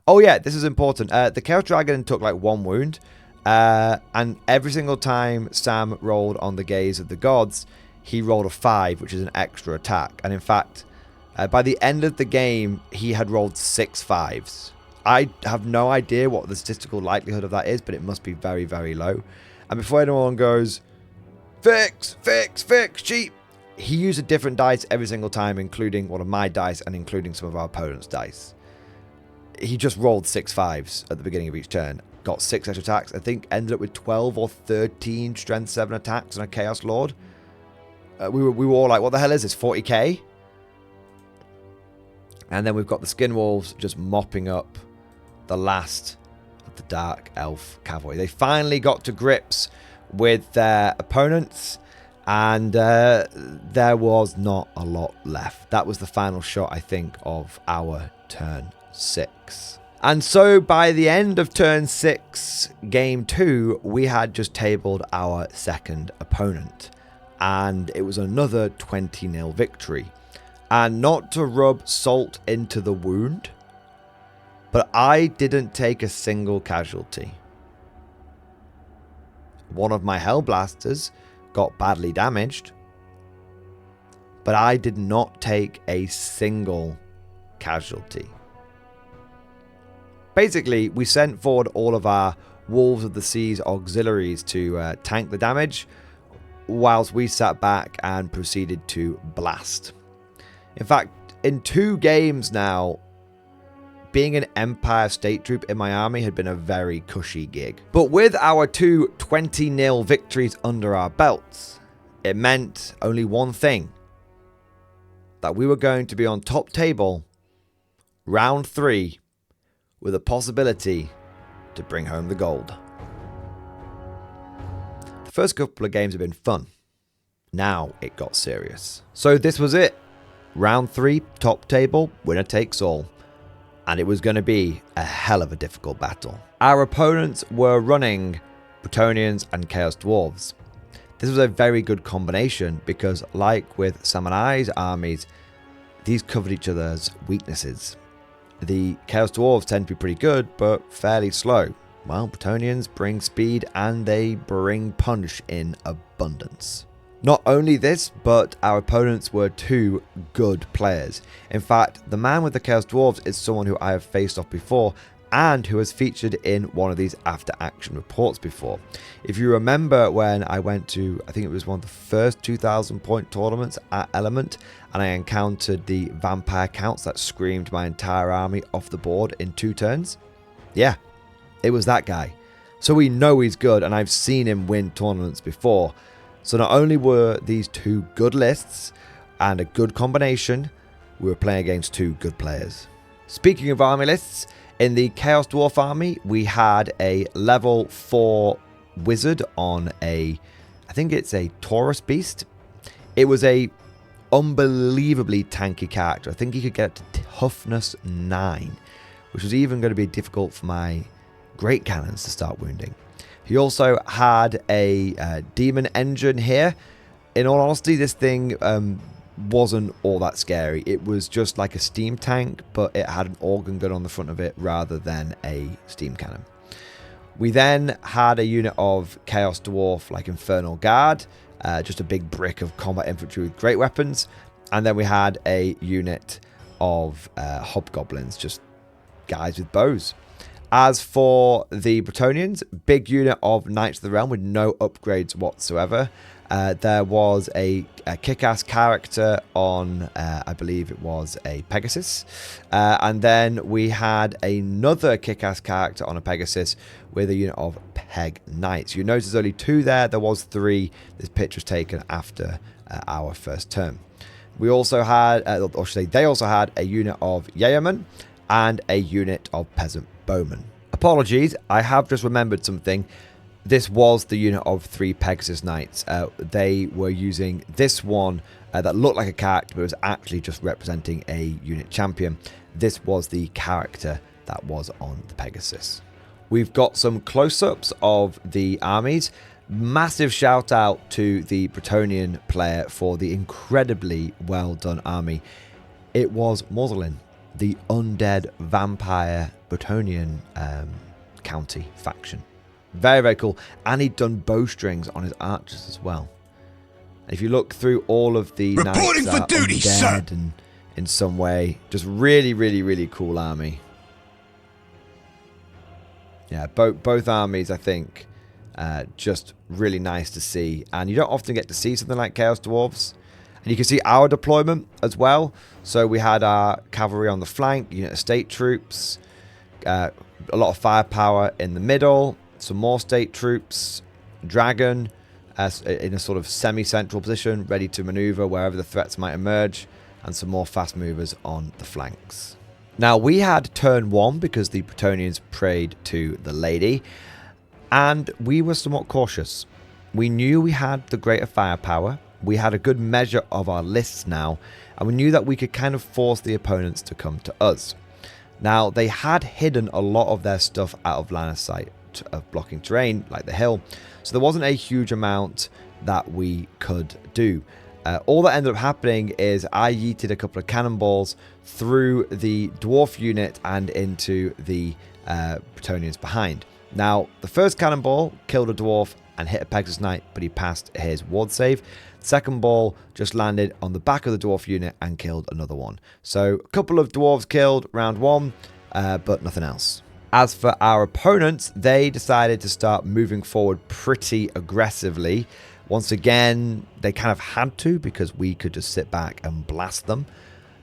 Oh yeah, this is important. The Chaos Dragon took like 1 wound. And every single time Sam rolled on the Gaze of the Gods, he rolled a 5, which is an extra attack. And in fact, by the end of the game, he had rolled 6 5s. I have no idea what the statistical likelihood of that is, but it must be very, very low. And before anyone goes, fix, cheat, he used a different dice every single time, including one of my dice and including some of our opponent's dice. He just rolled 6 5s at the beginning of each turn, got 6 extra attacks. I think ended up with 12 or 13 Strength 7 attacks on a Chaos Lord. We were all like, what the hell is this, 40k? And then we've got the Skin Wolves just mopping up the last of the Dark Elf Cavalry. They finally got to grips with their opponents, and there was not a lot left. That was the final shot, I think, of our turn 6. And so by the end of turn 6, game 2, we had just tabled our second opponent. And it was another 20-0 victory. And not to rub salt into the wound, but I didn't take a single casualty. One of my Hellblasters got badly damaged, but I did not take a single casualty. Basically, we sent forward all of our Wolves of the Seas auxiliaries to tank the damage, whilst we sat back and proceeded to blast. In fact, in 2 games now, being an Empire State Troop in my army had been a very cushy gig. But with our 2 20-0 victories under our belts, it meant only one thing: that we were going to be on top table round 3 with a possibility to bring home the gold. The first couple of games have been fun. Now it got serious. So this was it. Round 3, top table, winner takes all. And it was going to be a hell of a difficult battle. Our opponents were running Bretonnians and Chaos Dwarves. This was a very good combination because, like with Sam and I's armies, these covered each other's weaknesses. The Chaos Dwarves tend to be pretty good, but fairly slow. Well, Bretonnians bring speed and they bring punch in abundance. Not only this, but our opponents were 2 good players. In fact, the man with the Chaos Dwarves is someone who I have faced off before and who has featured in one of these after action reports before. If you remember when I went to, I think it was one of the first 2,000 point tournaments at Element, and I encountered the vampire counts that screamed my entire army off the board in 2 turns. Yeah, it was that guy. So we know he's good, and I've seen him win tournaments before. So not only were these 2 good lists and a good combination, we were playing against 2 good players. Speaking of army lists, in the Chaos Dwarf army, we had a level 4 wizard on I think it's a Taurus beast. It was a unbelievably tanky character. I think he could get to toughness 9, which was even going to be difficult for my great cannons to start wounding. He also had a demon engine here. In all honesty, this thing wasn't all that scary. It was just like a steam tank, but it had an organ gun on the front of it rather than a steam cannon. We then had a unit of Chaos Dwarf, like Infernal Guard, just a big brick of combat infantry with great weapons. And then we had a unit of Hobgoblins, just guys with bows. As for the Bretonnians, big unit of Knights of the Realm with no upgrades whatsoever. There was a kick-ass character on, I believe it was a Pegasus. And then we had another kick-ass character on a Pegasus with a unit of Peg Knights. You notice there's only 2 there. There was 3. This picture was taken after our first turn. We also had, or should I say, they also had a unit of Yeoman and a unit of Peasant Bowmen. Apologies, I have just remembered something. This was the unit of 3 Pegasus Knights. They were using this one that looked like a character, but it was actually just representing a unit champion. This was the character that was on the Pegasus. We've got some close-ups of the armies. Massive shout out to the Bretonnian player for the incredibly well done army. It was Mordian, the undead vampire Bretonnian county faction. Very, very cool. And he'd done bowstrings on his archers as well. And if you look through all of the reporting knights for duty, sir, and in some way, just really, really, really cool army. Yeah, both armies, I think, just really nice to see. And you don't often get to see something like Chaos Dwarves. And you can see our deployment as well. So we had our cavalry on the flank, unit of state troops, a lot of firepower in the middle, some more state troops, dragon in a sort of semi-central position, ready to maneuver wherever the threats might emerge, and some more fast movers on the flanks. Now, we had turn 1 because the Bretonnians prayed to the lady, and we were somewhat cautious. We knew we had the greater firepower, we had a good measure of our lists now, and we knew that we could kind of force the opponents to come to us. Now, they had hidden a lot of their stuff out of line of sight of blocking terrain, like the hill, so there wasn't a huge amount that we could do. All that ended up happening is I yeeted a couple of cannonballs through the dwarf unit and into the Bretonnians behind. Now, the first cannonball killed a dwarf and hit a Pegasus Knight, but he passed his ward save. The second ball just landed on the back of the dwarf unit and killed another one. So a couple of dwarves killed round 1, but nothing else. As for our opponents, they decided to start moving forward pretty aggressively. Once again, they kind of had to because we could just sit back and blast them.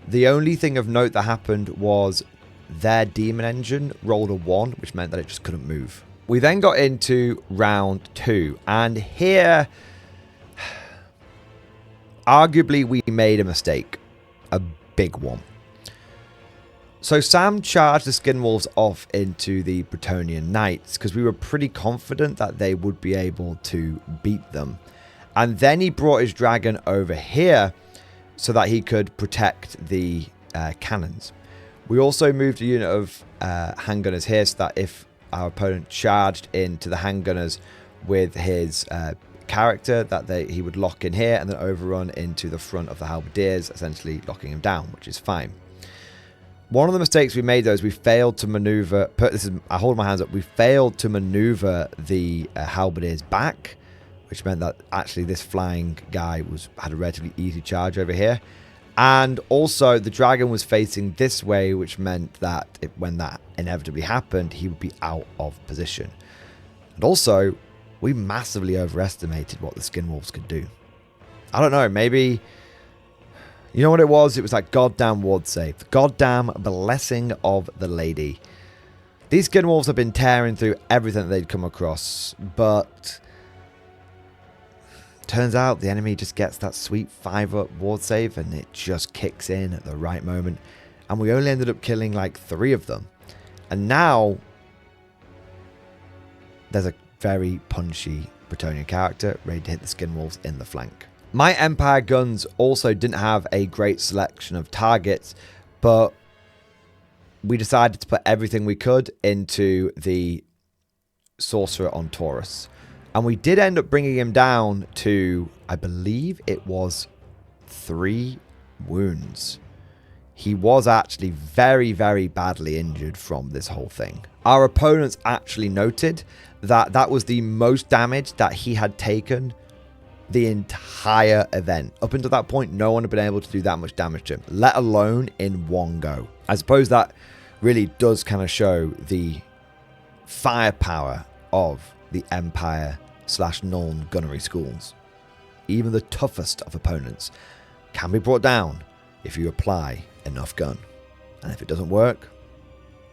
The only thing of note that happened was their demon engine rolled a 1, which meant that it just couldn't move. We then got into round 2, and here, arguably, we made a mistake. A big one. So Sam charged the Skinwolves off into the Bretonnian Knights because we were pretty confident that they would be able to beat them. And then he brought his dragon over here so that he could protect the cannons. We also moved a unit of handgunners here so that if our opponent charged into the handgunners with his character, that he would lock in here and then overrun into the front of the halberdiers, essentially locking him down, which is fine. One of the mistakes we made, though, is we failed to maneuver. I hold my hands up. We failed to maneuver the halberdiers back, which meant that actually this flying guy had a relatively easy charge over here. And also, the dragon was facing this way, which meant that when that inevitably happened, he would be out of position. And also, we massively overestimated what the Skinwolves could do. I don't know, maybe... You know what it was? It was like goddamn ward save. The goddamn blessing of the lady. These Skinwolves have been tearing through everything that they'd come across, but turns out the enemy just gets that sweet 5-up ward save and it just kicks in at the right moment. And we only ended up killing like 3 of them. And now there's a very punchy Bretonnian character ready to hit the Skinwolves in the flank. My Empire guns also didn't have a great selection of targets, but we decided to put everything we could into the sorcerer on Taurus. And we did end up bringing him down to, I believe it was 3 wounds. He was actually very, very badly injured from this whole thing. Our opponents actually noted that that was the most damage that he had taken the entire event. Up until that point, no one had been able to do that much damage to him, let alone in one go. I suppose that really does kind of show the firepower of the Empire/Nuln gunnery schools. Even the toughest of opponents can be brought down if you apply enough gun. And if it doesn't work,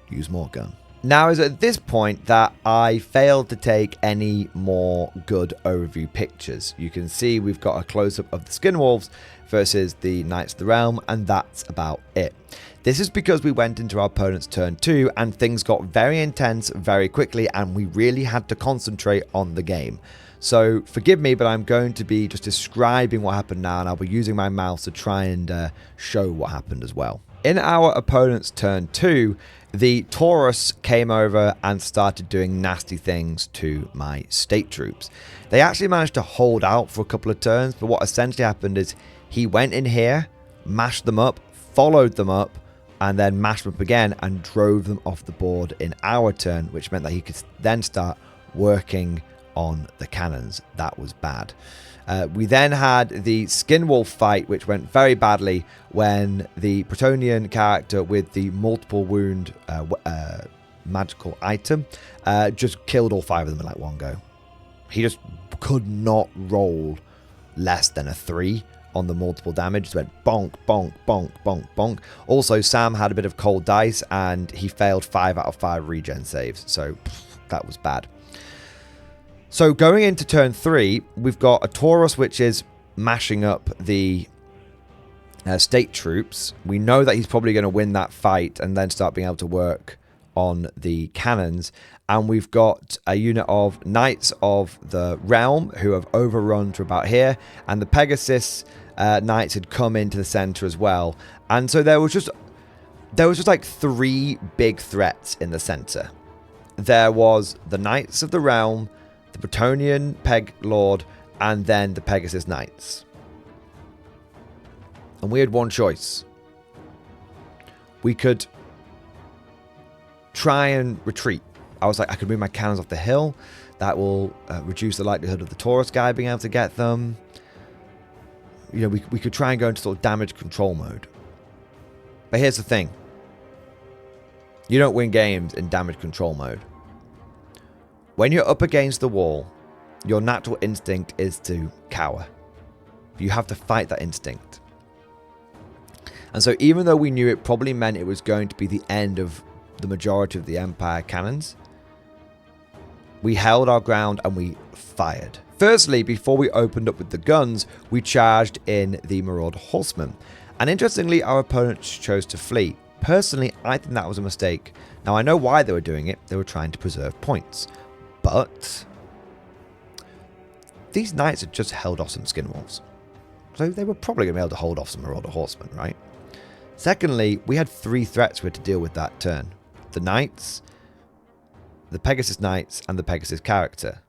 use more gun. Now, it's at this point that I failed to take any more good overview pictures. You can see we've got a close-up of the Skinwolves versus the Knights of the Realm, and that's about it. This is because we went into our opponent's turn 2 and things got very intense very quickly, and we really had to concentrate on the game. So forgive me, but I'm going to be just describing what happened now, and I'll be using my mouse to try and show what happened as well. In our opponent's turn 2, the Taurus came over and started doing nasty things to my state troops. They actually managed to hold out for a couple of turns, but what essentially happened is he went in here, mashed them up, followed them up, and then mashed them up again and drove them off the board in our turn, which meant that he could then start working on the cannons. That was bad. We then had the Skinwolf fight, which went very badly when the Bretonnian character with the multiple wound magical item just killed all 5 of them in like one go. He just could not roll less than a 3 on the multiple damage. Just went bonk, bonk, bonk, bonk, bonk. Also, Sam had a bit of cold dice and he failed 5 out of 5 regen saves. So that was bad. So going into turn 3, we've got a Taurus which is mashing up the state troops. We know that he's probably going to win that fight and then start being able to work on the cannons. And we've got a unit of Knights of the Realm who have overrun to about here. And the Pegasus Knights had come into the center as well. And so there was just like 3 big threats in the center. There was the Knights of the Realm, the Bretonnian Peg Lord, and then the Pegasus Knights. And we had one choice. We could try and retreat. I was like, I could move my cannons off the hill. That will reduce the likelihood of the Taurus guy being able to get them. You know, we could try and go into sort of damage control mode. But here's the thing. You don't win games in damage control mode. When you're up against the wall, your natural instinct is to cower. You have to fight that instinct. And so even though we knew it probably meant it was going to be the end of the majority of the Empire cannons, we held our ground and we fired. Firstly, before we opened up with the guns, we charged in the Marauder Horsemen. And interestingly, our opponents chose to flee. Personally, I think that was a mistake. Now, I know why they were doing it. They were trying to preserve points. But these knights had just held off some Skinwolves. So they were probably going to be able to hold off some Marauder Horsemen, right? Secondly, we had 3 threats we had to deal with that turn. The Knights, the Pegasus Knights, and the Pegasus character.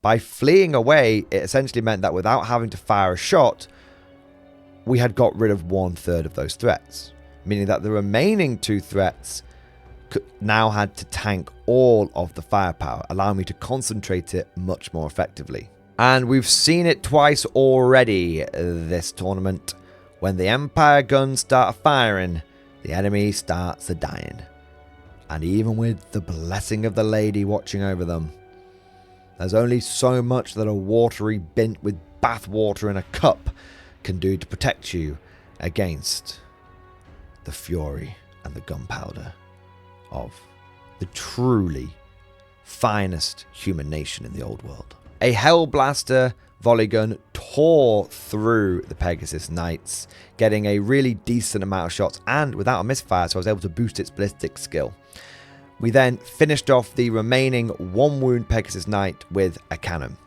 By fleeing away, it essentially meant that without having to fire a shot, we had got rid of 1/3 of those threats. Meaning that the remaining 2 threats now had to tank all of the firepower, allowing me to concentrate it much more effectively. And we've seen it twice already this tournament. When the Empire guns start firing, the enemy starts a-dying. And even with the blessing of the lady watching over them, there's only so much that a watery bint with bath water in a cup can do to protect you against the fury and the gunpowder of the truly finest human nation in the old world. A Hellblaster volley gun tore through the Pegasus Knights, getting a really decent amount of shots and without a misfire, so I was able to boost its ballistic skill. We then finished off the remaining 1 wound Pegasus Knight with a cannon.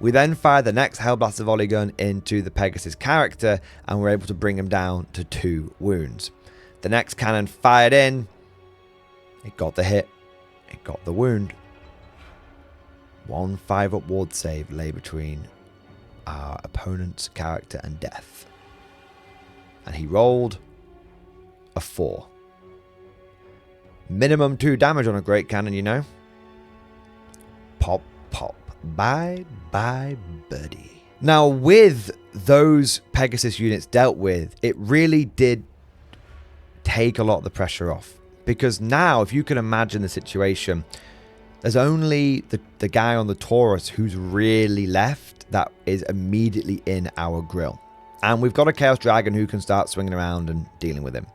We then fired the next Hellblaster volley gun into the Pegasus character and were able to bring him down to 2 wounds. The next cannon fired in, It got the hit. It got the wound. 1 5-up ward save lay between our opponent's character and death. And he rolled a 4. Minimum 2 damage on a great cannon, you know. Pop, pop. Bye, bye, buddy. Now, with those Pegasus units dealt with, it really did take a lot of the pressure off. Because now, if you can imagine the situation, there's only the guy on the Taurus who's really left that is immediately in our grill. And we've got a Chaos Dragon who can start swinging around and dealing with him.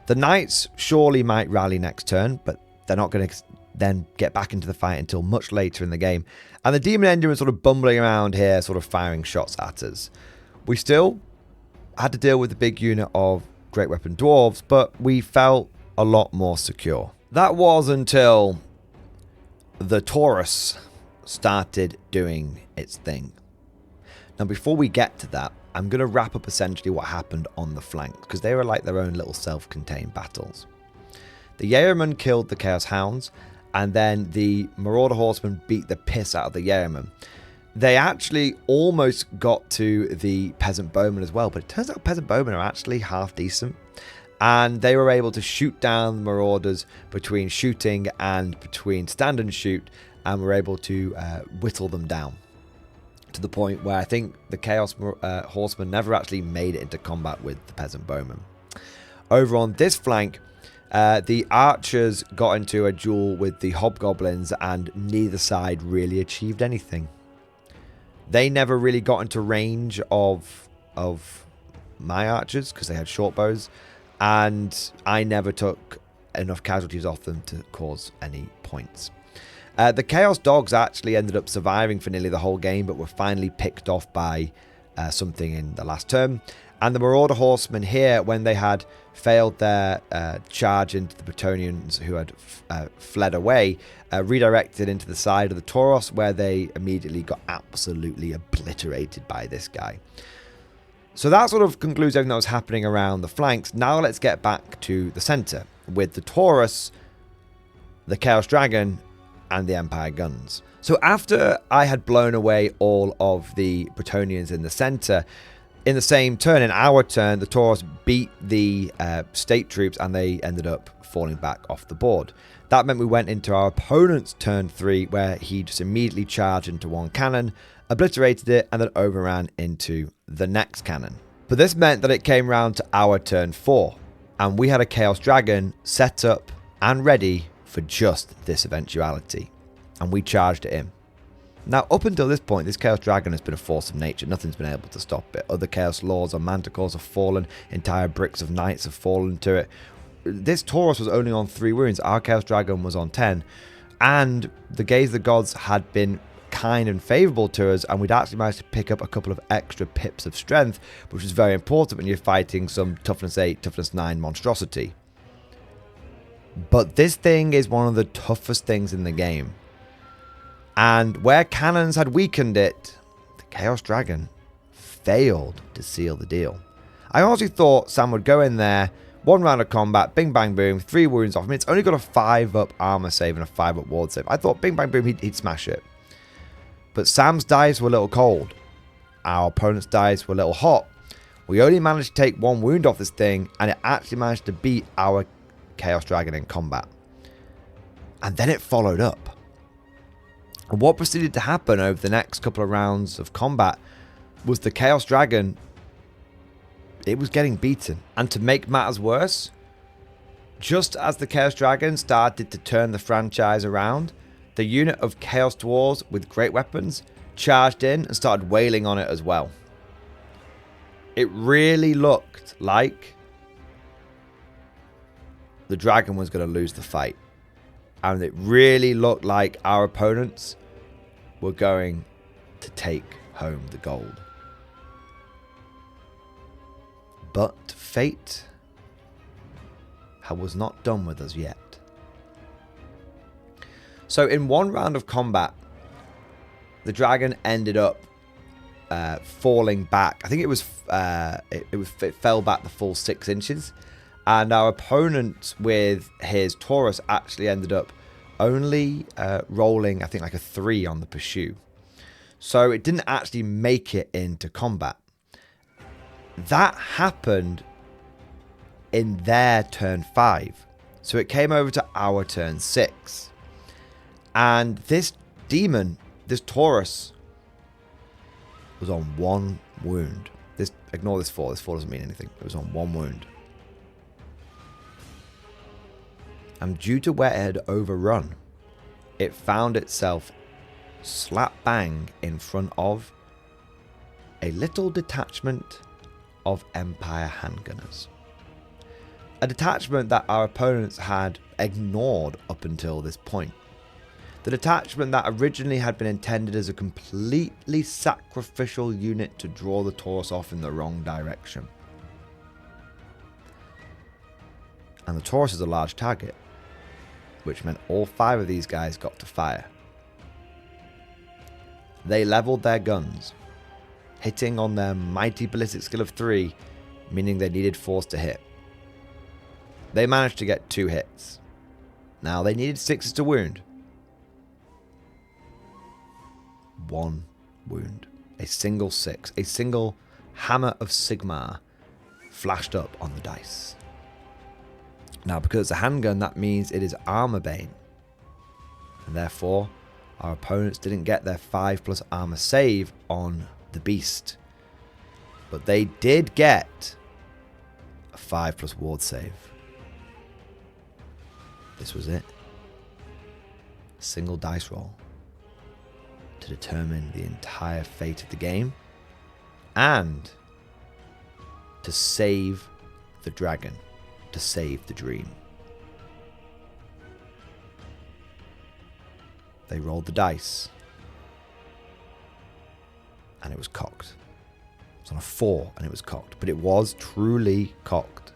The Knights surely might rally next turn, but they're not going to then get back into the fight until much later in the game. And the Demon Endurance sort of bumbling around here, sort of firing shots at us. We still had to deal with the big unit of Great Weapon Dwarves, but we felt a lot more secure. That was until the Taurus started doing its thing. Now, before we get to that, I'm going to wrap up essentially what happened on the flank, because they were like their own little self-contained battles. The Yeoman killed the Chaos Hounds, and then the Marauder Horsemen beat the piss out of the Yeoman. They actually almost got to the Peasant Bowmen as well, but it turns out Peasant Bowmen are actually half decent. And they were able to shoot down the Marauders between shooting and between stand and shoot, and were able to whittle them down. To the point where I think the Chaos Horsemen never actually made it into combat with the Peasant Bowmen. Over on this flank, the Archers got into a duel with the Hobgoblins, and neither side really achieved anything. They never really got into range of my Archers because they had short bows, and I never took enough casualties off them to cause any points. The Chaos Dogs actually ended up surviving for nearly the whole game, but were finally picked off by something in the last turn. And the Marauder Horsemen here, when they had failed their charge into the Bretonnians who had fled away, redirected into the side of the Tauros, where they immediately got absolutely obliterated by this guy. So that sort of concludes everything that was happening around the flanks. Now let's get back to the center with the Taurus, the Chaos Dragon, and the Empire guns. So after I had blown away all of the Bretonnians in the center, in the same turn, in our turn, the Taurus beat the state troops, and they ended up falling back off the board. That meant we went into our opponent's turn 3, where he just immediately charged into one cannon, obliterated it, and then overran into the next cannon. But this meant that it came round to our turn 4, and we had a Chaos Dragon set up and ready for just this eventuality, and we charged it in. Now, up until this point, this Chaos Dragon has been a force of nature. Nothing's been able to stop it. Other Chaos Lords or Manticores have fallen. Entire bricks of Knights have fallen to it. This Taurus was only on 3 wounds. Our Chaos Dragon was on 10. And the Gaze of the Gods had been kind and favourable to us, and we'd actually managed to pick up a couple of extra pips of strength, which is very important when you're fighting some toughness 8, toughness 9 monstrosity. But this thing is one of the toughest things in the game. And where cannons had weakened it, the Chaos Dragon failed to seal the deal. I honestly thought Sam would go in there, 1 round of combat, bing bang boom, 3 wounds off him. It's only got a 5-up armor save and a 5-up ward save. I thought bing bang boom, he'd smash it. But Sam's dice were a little cold. Our opponent's dice were a little hot. We only managed to take 1 wound off this thing, and it actually managed to beat our Chaos Dragon in combat. And then it followed up. And what proceeded to happen over the next couple of rounds of combat was the Chaos Dragon, it was getting beaten. And to make matters worse, just as the Chaos Dragon started to turn the franchise around, the unit of Chaos Dwarves with great weapons charged in and started wailing on it as well. It really looked like the dragon was going to lose the fight. And it really looked like our opponents were going to take home the gold. But fate was not done with us yet. So in 1 round of combat, the dragon ended up falling back. I think it fell back the full 6 inches. And our opponent with his Taurus actually ended up only rolling, I think, like a 3 on the pursue. So it didn't actually make it into combat. That happened in their turn 5. So it came over to our turn 6. And this demon, this Taurus, was on 1 wound. Ignore this 4. This 4 doesn't mean anything. It was on 1 wound. And due to where it had overrun, it found itself slap bang in front of a little detachment of Empire handgunners. A detachment that our opponents had ignored up until this point. The detachment that originally had been intended as a completely sacrificial unit to draw the Taurus off in the wrong direction. And the Taurus is a large target, which meant all 5 of these guys got to fire. They leveled their guns, hitting on their mighty ballistic skill of 3, meaning they needed force to hit. They managed to get 2 hits. Now they needed 6s to wound. 1 wound. A single 6. A single hammer of Sigmar flashed up on the dice. Now, because it's a handgun, that means it is armor bane. And therefore, our opponents didn't get their 5+ armor save on the beast. But they did get a 5+ ward save. This was it. A single dice roll to determine the entire fate of the game and to save the dragon, to save the dream. They rolled the dice and it was cocked. It was on a 4 and it was cocked, but it was truly cocked.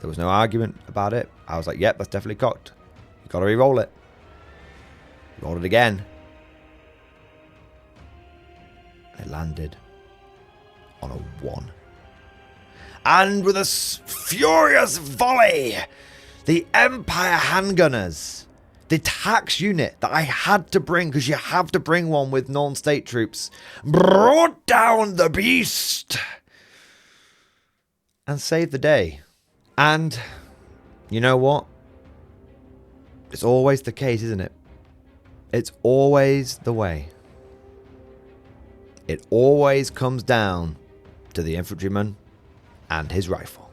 There was no argument about it. I was like, yep, that's definitely cocked. You got to re-roll it. Roll it again. It landed on a 1. And with a furious volley, the Empire handgunners, the tax unit that I had to bring, because you have to bring one with non-state troops, brought down the beast and saved the day. And you know what? It's always the case, isn't it? It's always the way. It always comes down to the infantryman and his rifle.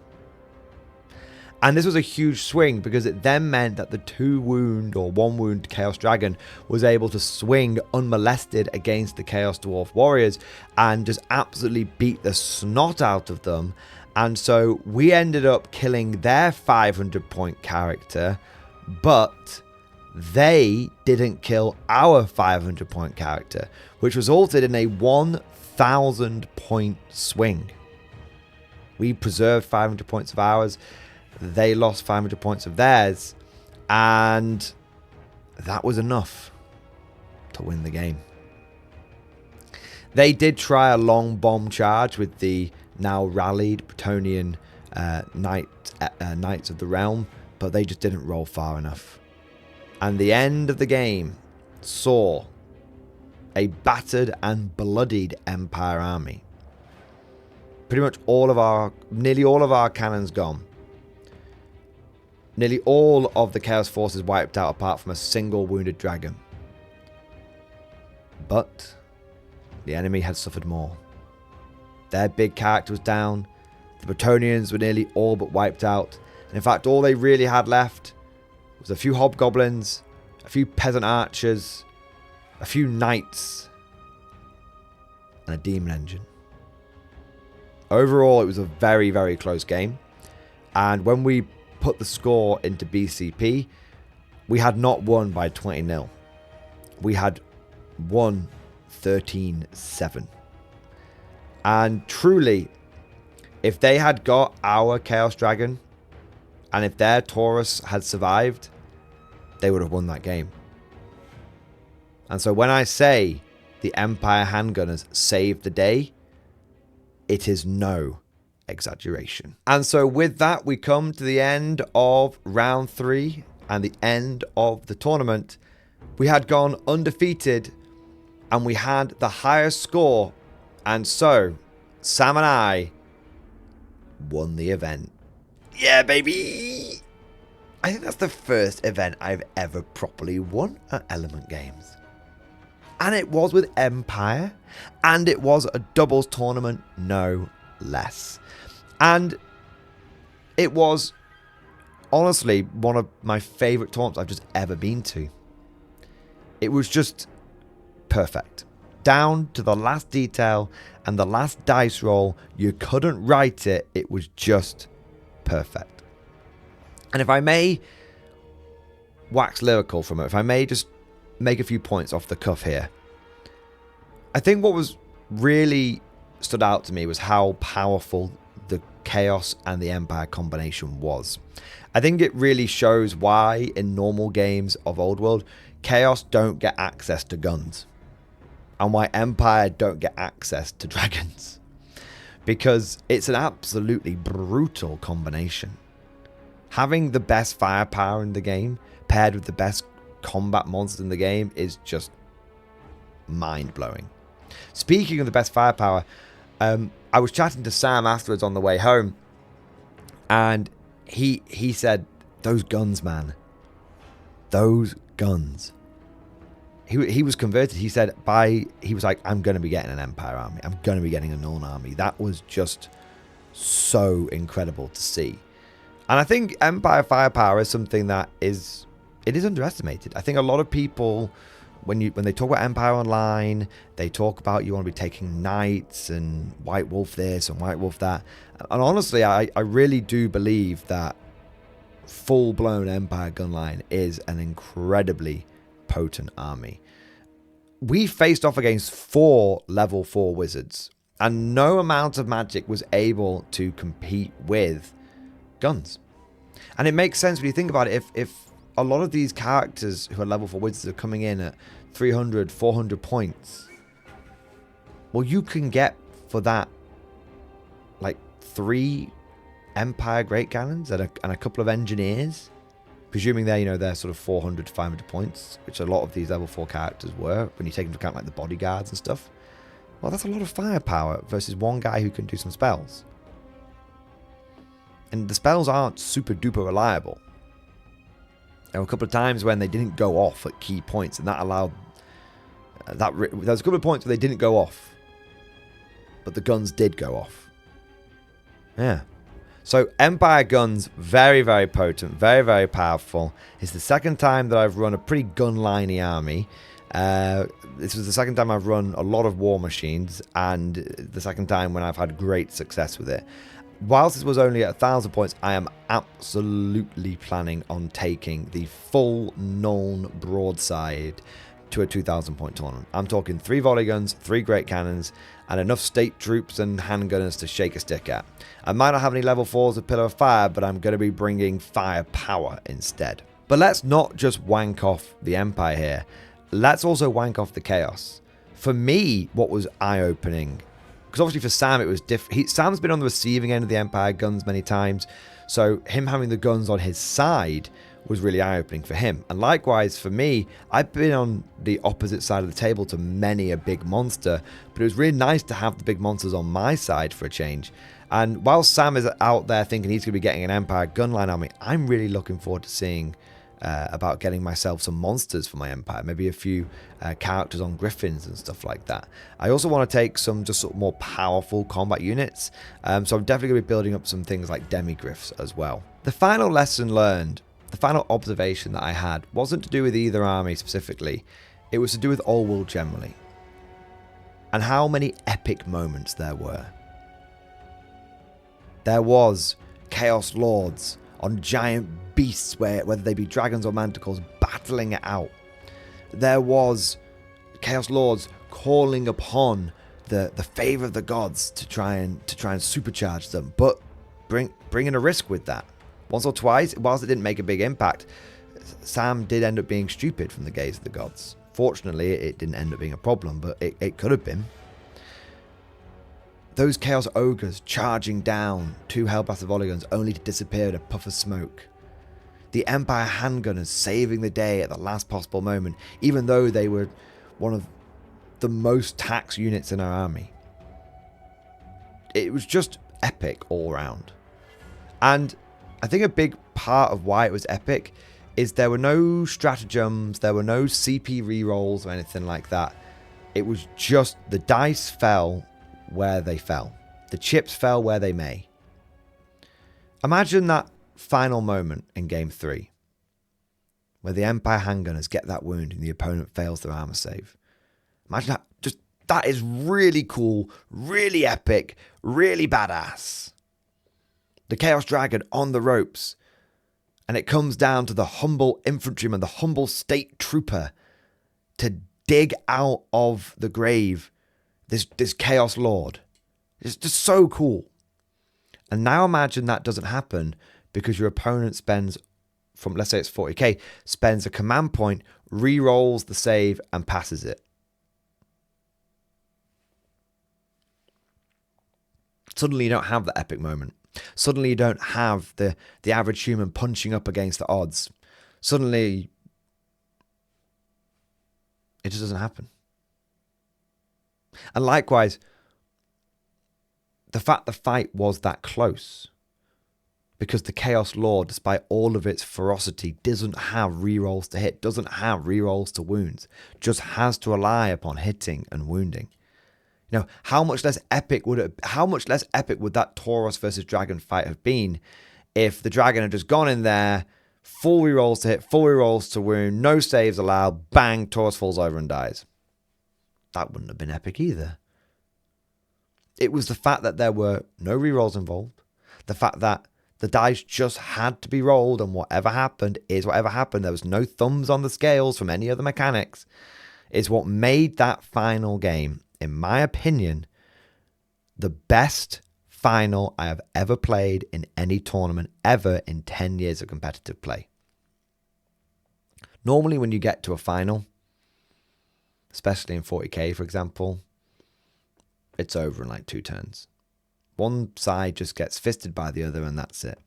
And this was a huge swing because it then meant that the 2 wound or 1 wound Chaos Dragon was able to swing unmolested against the Chaos Dwarf Warriors and just absolutely beat the snot out of them. And so we ended up killing their 500 point character, but they didn't kill our 500 point character, which resulted in a 1,000 point swing. We preserved 500 points of ours. They lost 500 points of theirs. And that was enough to win the game. They did try a long bomb charge with the now rallied Bretonnian Knights of the Realm, but they just didn't roll far enough. And the end of the game saw a battered and bloodied Empire army. Pretty much nearly all of our cannons gone. Nearly all of the Chaos forces wiped out apart from a single wounded dragon. But the enemy had suffered more. Their big character was down. The Bretonnians were nearly all but wiped out. And in fact, all they really had left was a few hobgoblins, a few peasant archers, a few knights, and a demon engine. Overall, it was a very, very close game. And when we put the score into BCP, we had not won by 20-0. We had won 13-7. And truly, if they had got our Chaos Dragon, and if their Taurus had survived, they would have won that game. And so when I say the Empire handgunners saved the day, it is no exaggeration. And so with that, we come to the end of round 3 and the end of the tournament. We had gone undefeated and we had the highest score. And so Sam and I won the event. Yeah, baby! I think that's the first event I've ever properly won at Element Games. And it was with Empire. And it was a doubles tournament, no less. And it was honestly one of my favourite tournaments I've just ever been to. It was just perfect. Down to the last detail and the last dice roll. You couldn't write it. It was just perfect. And if I may wax lyrical from it, if I may just make a few points off the cuff here. I think what was really stood out to me was how powerful the Chaos and the Empire combination was. I think it really shows why in normal games of Old World, Chaos don't get access to guns. And why Empire don't get access to dragons. Because it's an absolutely brutal combination. Having the best firepower in the game paired with the best combat monster in the game is just mind-blowing. Speaking of the best firepower, I was chatting to Sam afterwards on the way home, and he said, those guns, man. Those guns. He was converted. He said, he was like, I'm going to be getting an Empire army. I'm going to be getting a Norn army. That was just so incredible to see. And I think Empire firepower is something that is underestimated. I think a lot of people, when they talk about Empire Online, they talk about you want to be taking knights and White Wolf this and White Wolf that. And honestly, I really do believe that full-blown Empire gunline is an incredibly potent army. We faced off against 4 level 4 wizards, and no amount of magic was able to compete with guns. And it makes sense when you think about it. If a lot of these characters who are level 4 wizards are coming in at 300, 400 points, well, you can get for that like 3 Empire Great Cannons and a couple of engineers, presuming they're sort of 400 to 500 points, which a lot of these level 4 characters were when you take into account like the bodyguards and stuff. Well, that's a lot of firepower versus one guy who can do some spells. And the spells aren't super duper reliable. There were a couple of times when they didn't go off at key points, and that allowed there was a couple of points where they didn't go off, but the guns did go off. Yeah. So Empire guns, very, very potent, very, very powerful. It's the second time that I've run a pretty gun-liney army. This was the second time I've run a lot of war machines, and the second time when I've had great success with it. Whilst this was only at 1,000 points, I am absolutely planning on taking the full Nuln broadside to a 2,000 point tournament. I'm talking 3 volley guns, 3 great cannons, and enough state troops and handgunners to shake a stick at. I might not have any level 4s with Pillar of Fire, but I'm going to be bringing firepower instead. But let's not just wank off the Empire here. Let's also wank off the Chaos. For me, what was eye-opening, because obviously for Sam it was different. Sam's been on the receiving end of the Empire guns many times, so him having the guns on his side was really eye-opening for him. And likewise for me, I've been on the opposite side of the table to many a big monster, but it was really nice to have the big monsters on my side for a change. And while Sam is out there thinking he's going to be getting an Empire gunline army, I'm really looking forward to seeing about getting myself some monsters for my Empire, maybe a few characters on griffins and stuff like that. I also want to take some just sort of more powerful combat units, so I'm definitely going to be building up some things like demigriffs as well. The final lesson learned, the final observation that I had, wasn't to do with either army specifically, it was to do with Old World generally, and how many epic moments there were. There was Chaos Lords on giant beasts, whether they be dragons or manticores, battling it out. There was Chaos Lords calling upon the favor of the gods to try and supercharge them, but bringing a risk with that. Once or twice, whilst it didn't make a big impact, Sam did end up being stupid from the gaze of the gods. Fortunately, it didn't end up being a problem, but it could have been. Those Chaos Ogres charging down 2 Hellblaster volley guns only to disappear in a puff of smoke. The Empire handgunners saving the day at the last possible moment, even though they were one of the most taxed units in our army. It was just epic all round. And I think a big part of why it was epic is there were no stratagems, there were no CP rerolls or anything like that. It was just the dice fell where they fell. The chips fell where they may. Imagine that final moment in Game 3 where the Empire handgunners get that wound and the opponent fails their armor save. Imagine that. Just that is really cool, really epic, really badass. The Chaos Dragon on the ropes, and it comes down to the humble infantryman, the humble state trooper, to dig out of the grave this Chaos Lord. It's just so cool. And now imagine that doesn't happen because your opponent spends, from let's say it's 40k, spends a command point, re-rolls the save and passes it. Suddenly you don't have that epic moment. Suddenly you don't have the average human punching up against the odds. Suddenly it just doesn't happen. And likewise, the fact the fight was that close, because the Chaos Lord, despite all of its ferocity, doesn't have rerolls to hit, doesn't have rerolls to wounds, just has to rely upon hitting and wounding. You know, how much less epic would that Tauros versus Dragon fight have been if the Dragon had just gone in there, full rerolls to hit, full rerolls to wound, no saves allowed, bang, Tauros falls over and dies. That wouldn't have been epic either. It was the fact that there were no rerolls involved, the fact that the dice just had to be rolled and whatever happened is whatever happened. There was no thumbs on the scales from any other mechanics, is what made that final game, in my opinion, the best final I have ever played in any tournament ever in 10 years of competitive play. Normally when you get to a final, especially in 40k for example, it's over in like 2 turns. One side just gets fisted by the other and that's it.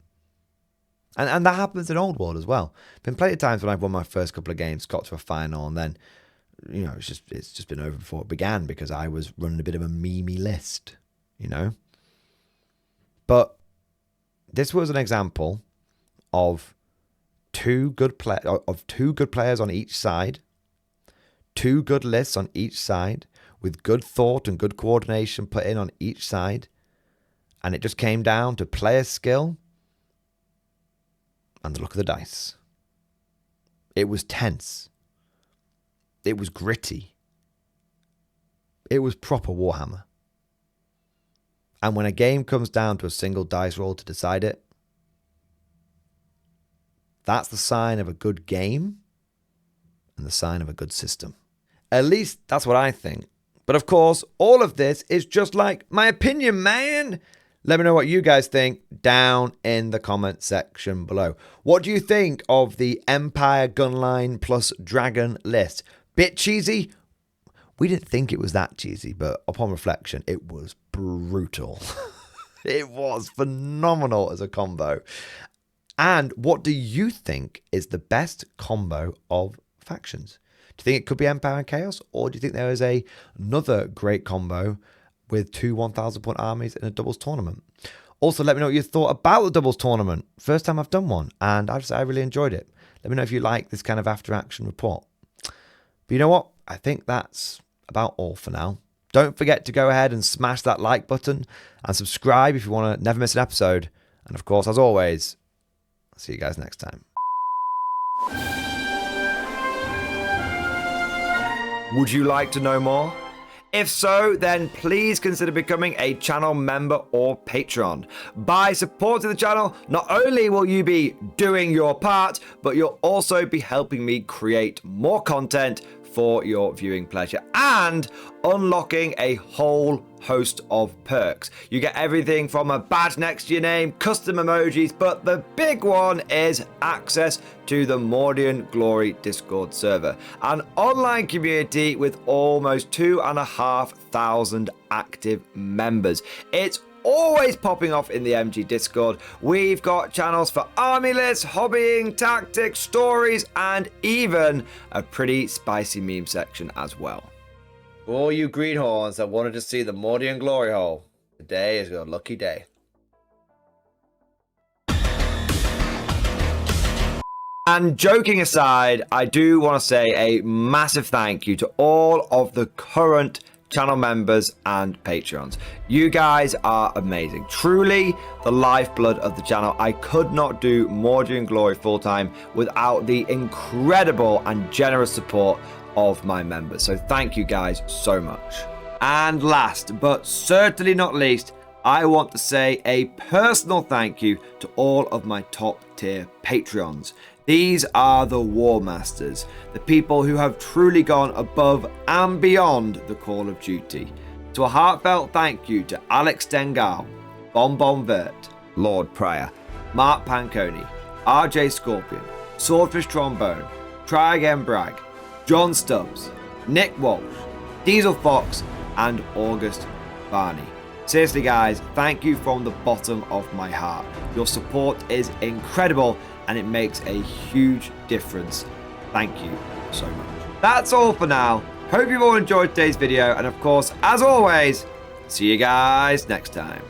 And that happens in Old World as well. Been plenty of times when I've won my first couple of games, got to a final, and then, you know, it's just been over before it began because I was running a bit of a memey list, you know. But this was an example of two good players on each side, 2 good lists on each side, with good thought and good coordination put in on each side. And it just came down to player skill and the look of the dice. It was tense. It was gritty. It was proper Warhammer. And when a game comes down to a single dice roll to decide it, that's the sign of a good game and the sign of a good system. At least that's what I think. But of course, all of this is just like my opinion, man. Let me know what you guys think down in the comment section below. What do you think of the Empire Gunline plus Dragon list? Bit cheesy? We didn't think it was that cheesy, but upon reflection, it was brutal. It was phenomenal as a combo. And what do you think is the best combo of factions? Do you think it could be Empire and Chaos? Or do you think there is another great combo with 2 1,000 point armies in a doubles tournament? Also, let me know what you thought about the doubles tournament. First time I've done one, and I really enjoyed it. Let me know if you like this kind of after action report. But you know what? I think that's about all for now. Don't forget to go ahead and smash that like button and subscribe if you want to never miss an episode. And of course, as always, I'll see you guys next time. Would you like to know more? If so, then please consider becoming a channel member or patron. By supporting the channel, not only will you be doing your part, but you'll also be helping me create more content for your viewing pleasure and unlocking a whole host of perks. You get everything from a badge next to your name, custom emojis, but the big one is access to the Mordian Glory Discord server, an online community with almost 2,500 active members. It's always popping off in the MG Discord. We've got channels for army lists, hobbying, tactics, stories, and even a pretty spicy meme section as well. For all you greenhorns that wanted to see the Mordian glory hole, today is your lucky day. And joking aside, I do want to say a massive thank you to all of the current channel members and Patreons. You guys are amazing. Truly the lifeblood of the channel. I could not do Mordian Glory full-time without the incredible and generous support of my members. So thank you guys so much. And last but certainly not least, I want to say a personal thank you to all of my top tier Patreons. These are the War Masters, the people who have truly gone above and beyond the call of duty. So a heartfelt thank you to Alex Dengal, Bonbon Vert, Lord Pryor, Mark Panconi, RJ Scorpion, Swordfish Trombone, Try Again Bragg, John Stubbs, Nick Walsh, Diesel Fox, and August Barney. Seriously guys, thank you from the bottom of my heart. Your support is incredible and it makes a huge difference. Thank you so much. That's all for now. Hope you've all enjoyed today's video, and of course, as always, see you guys next time.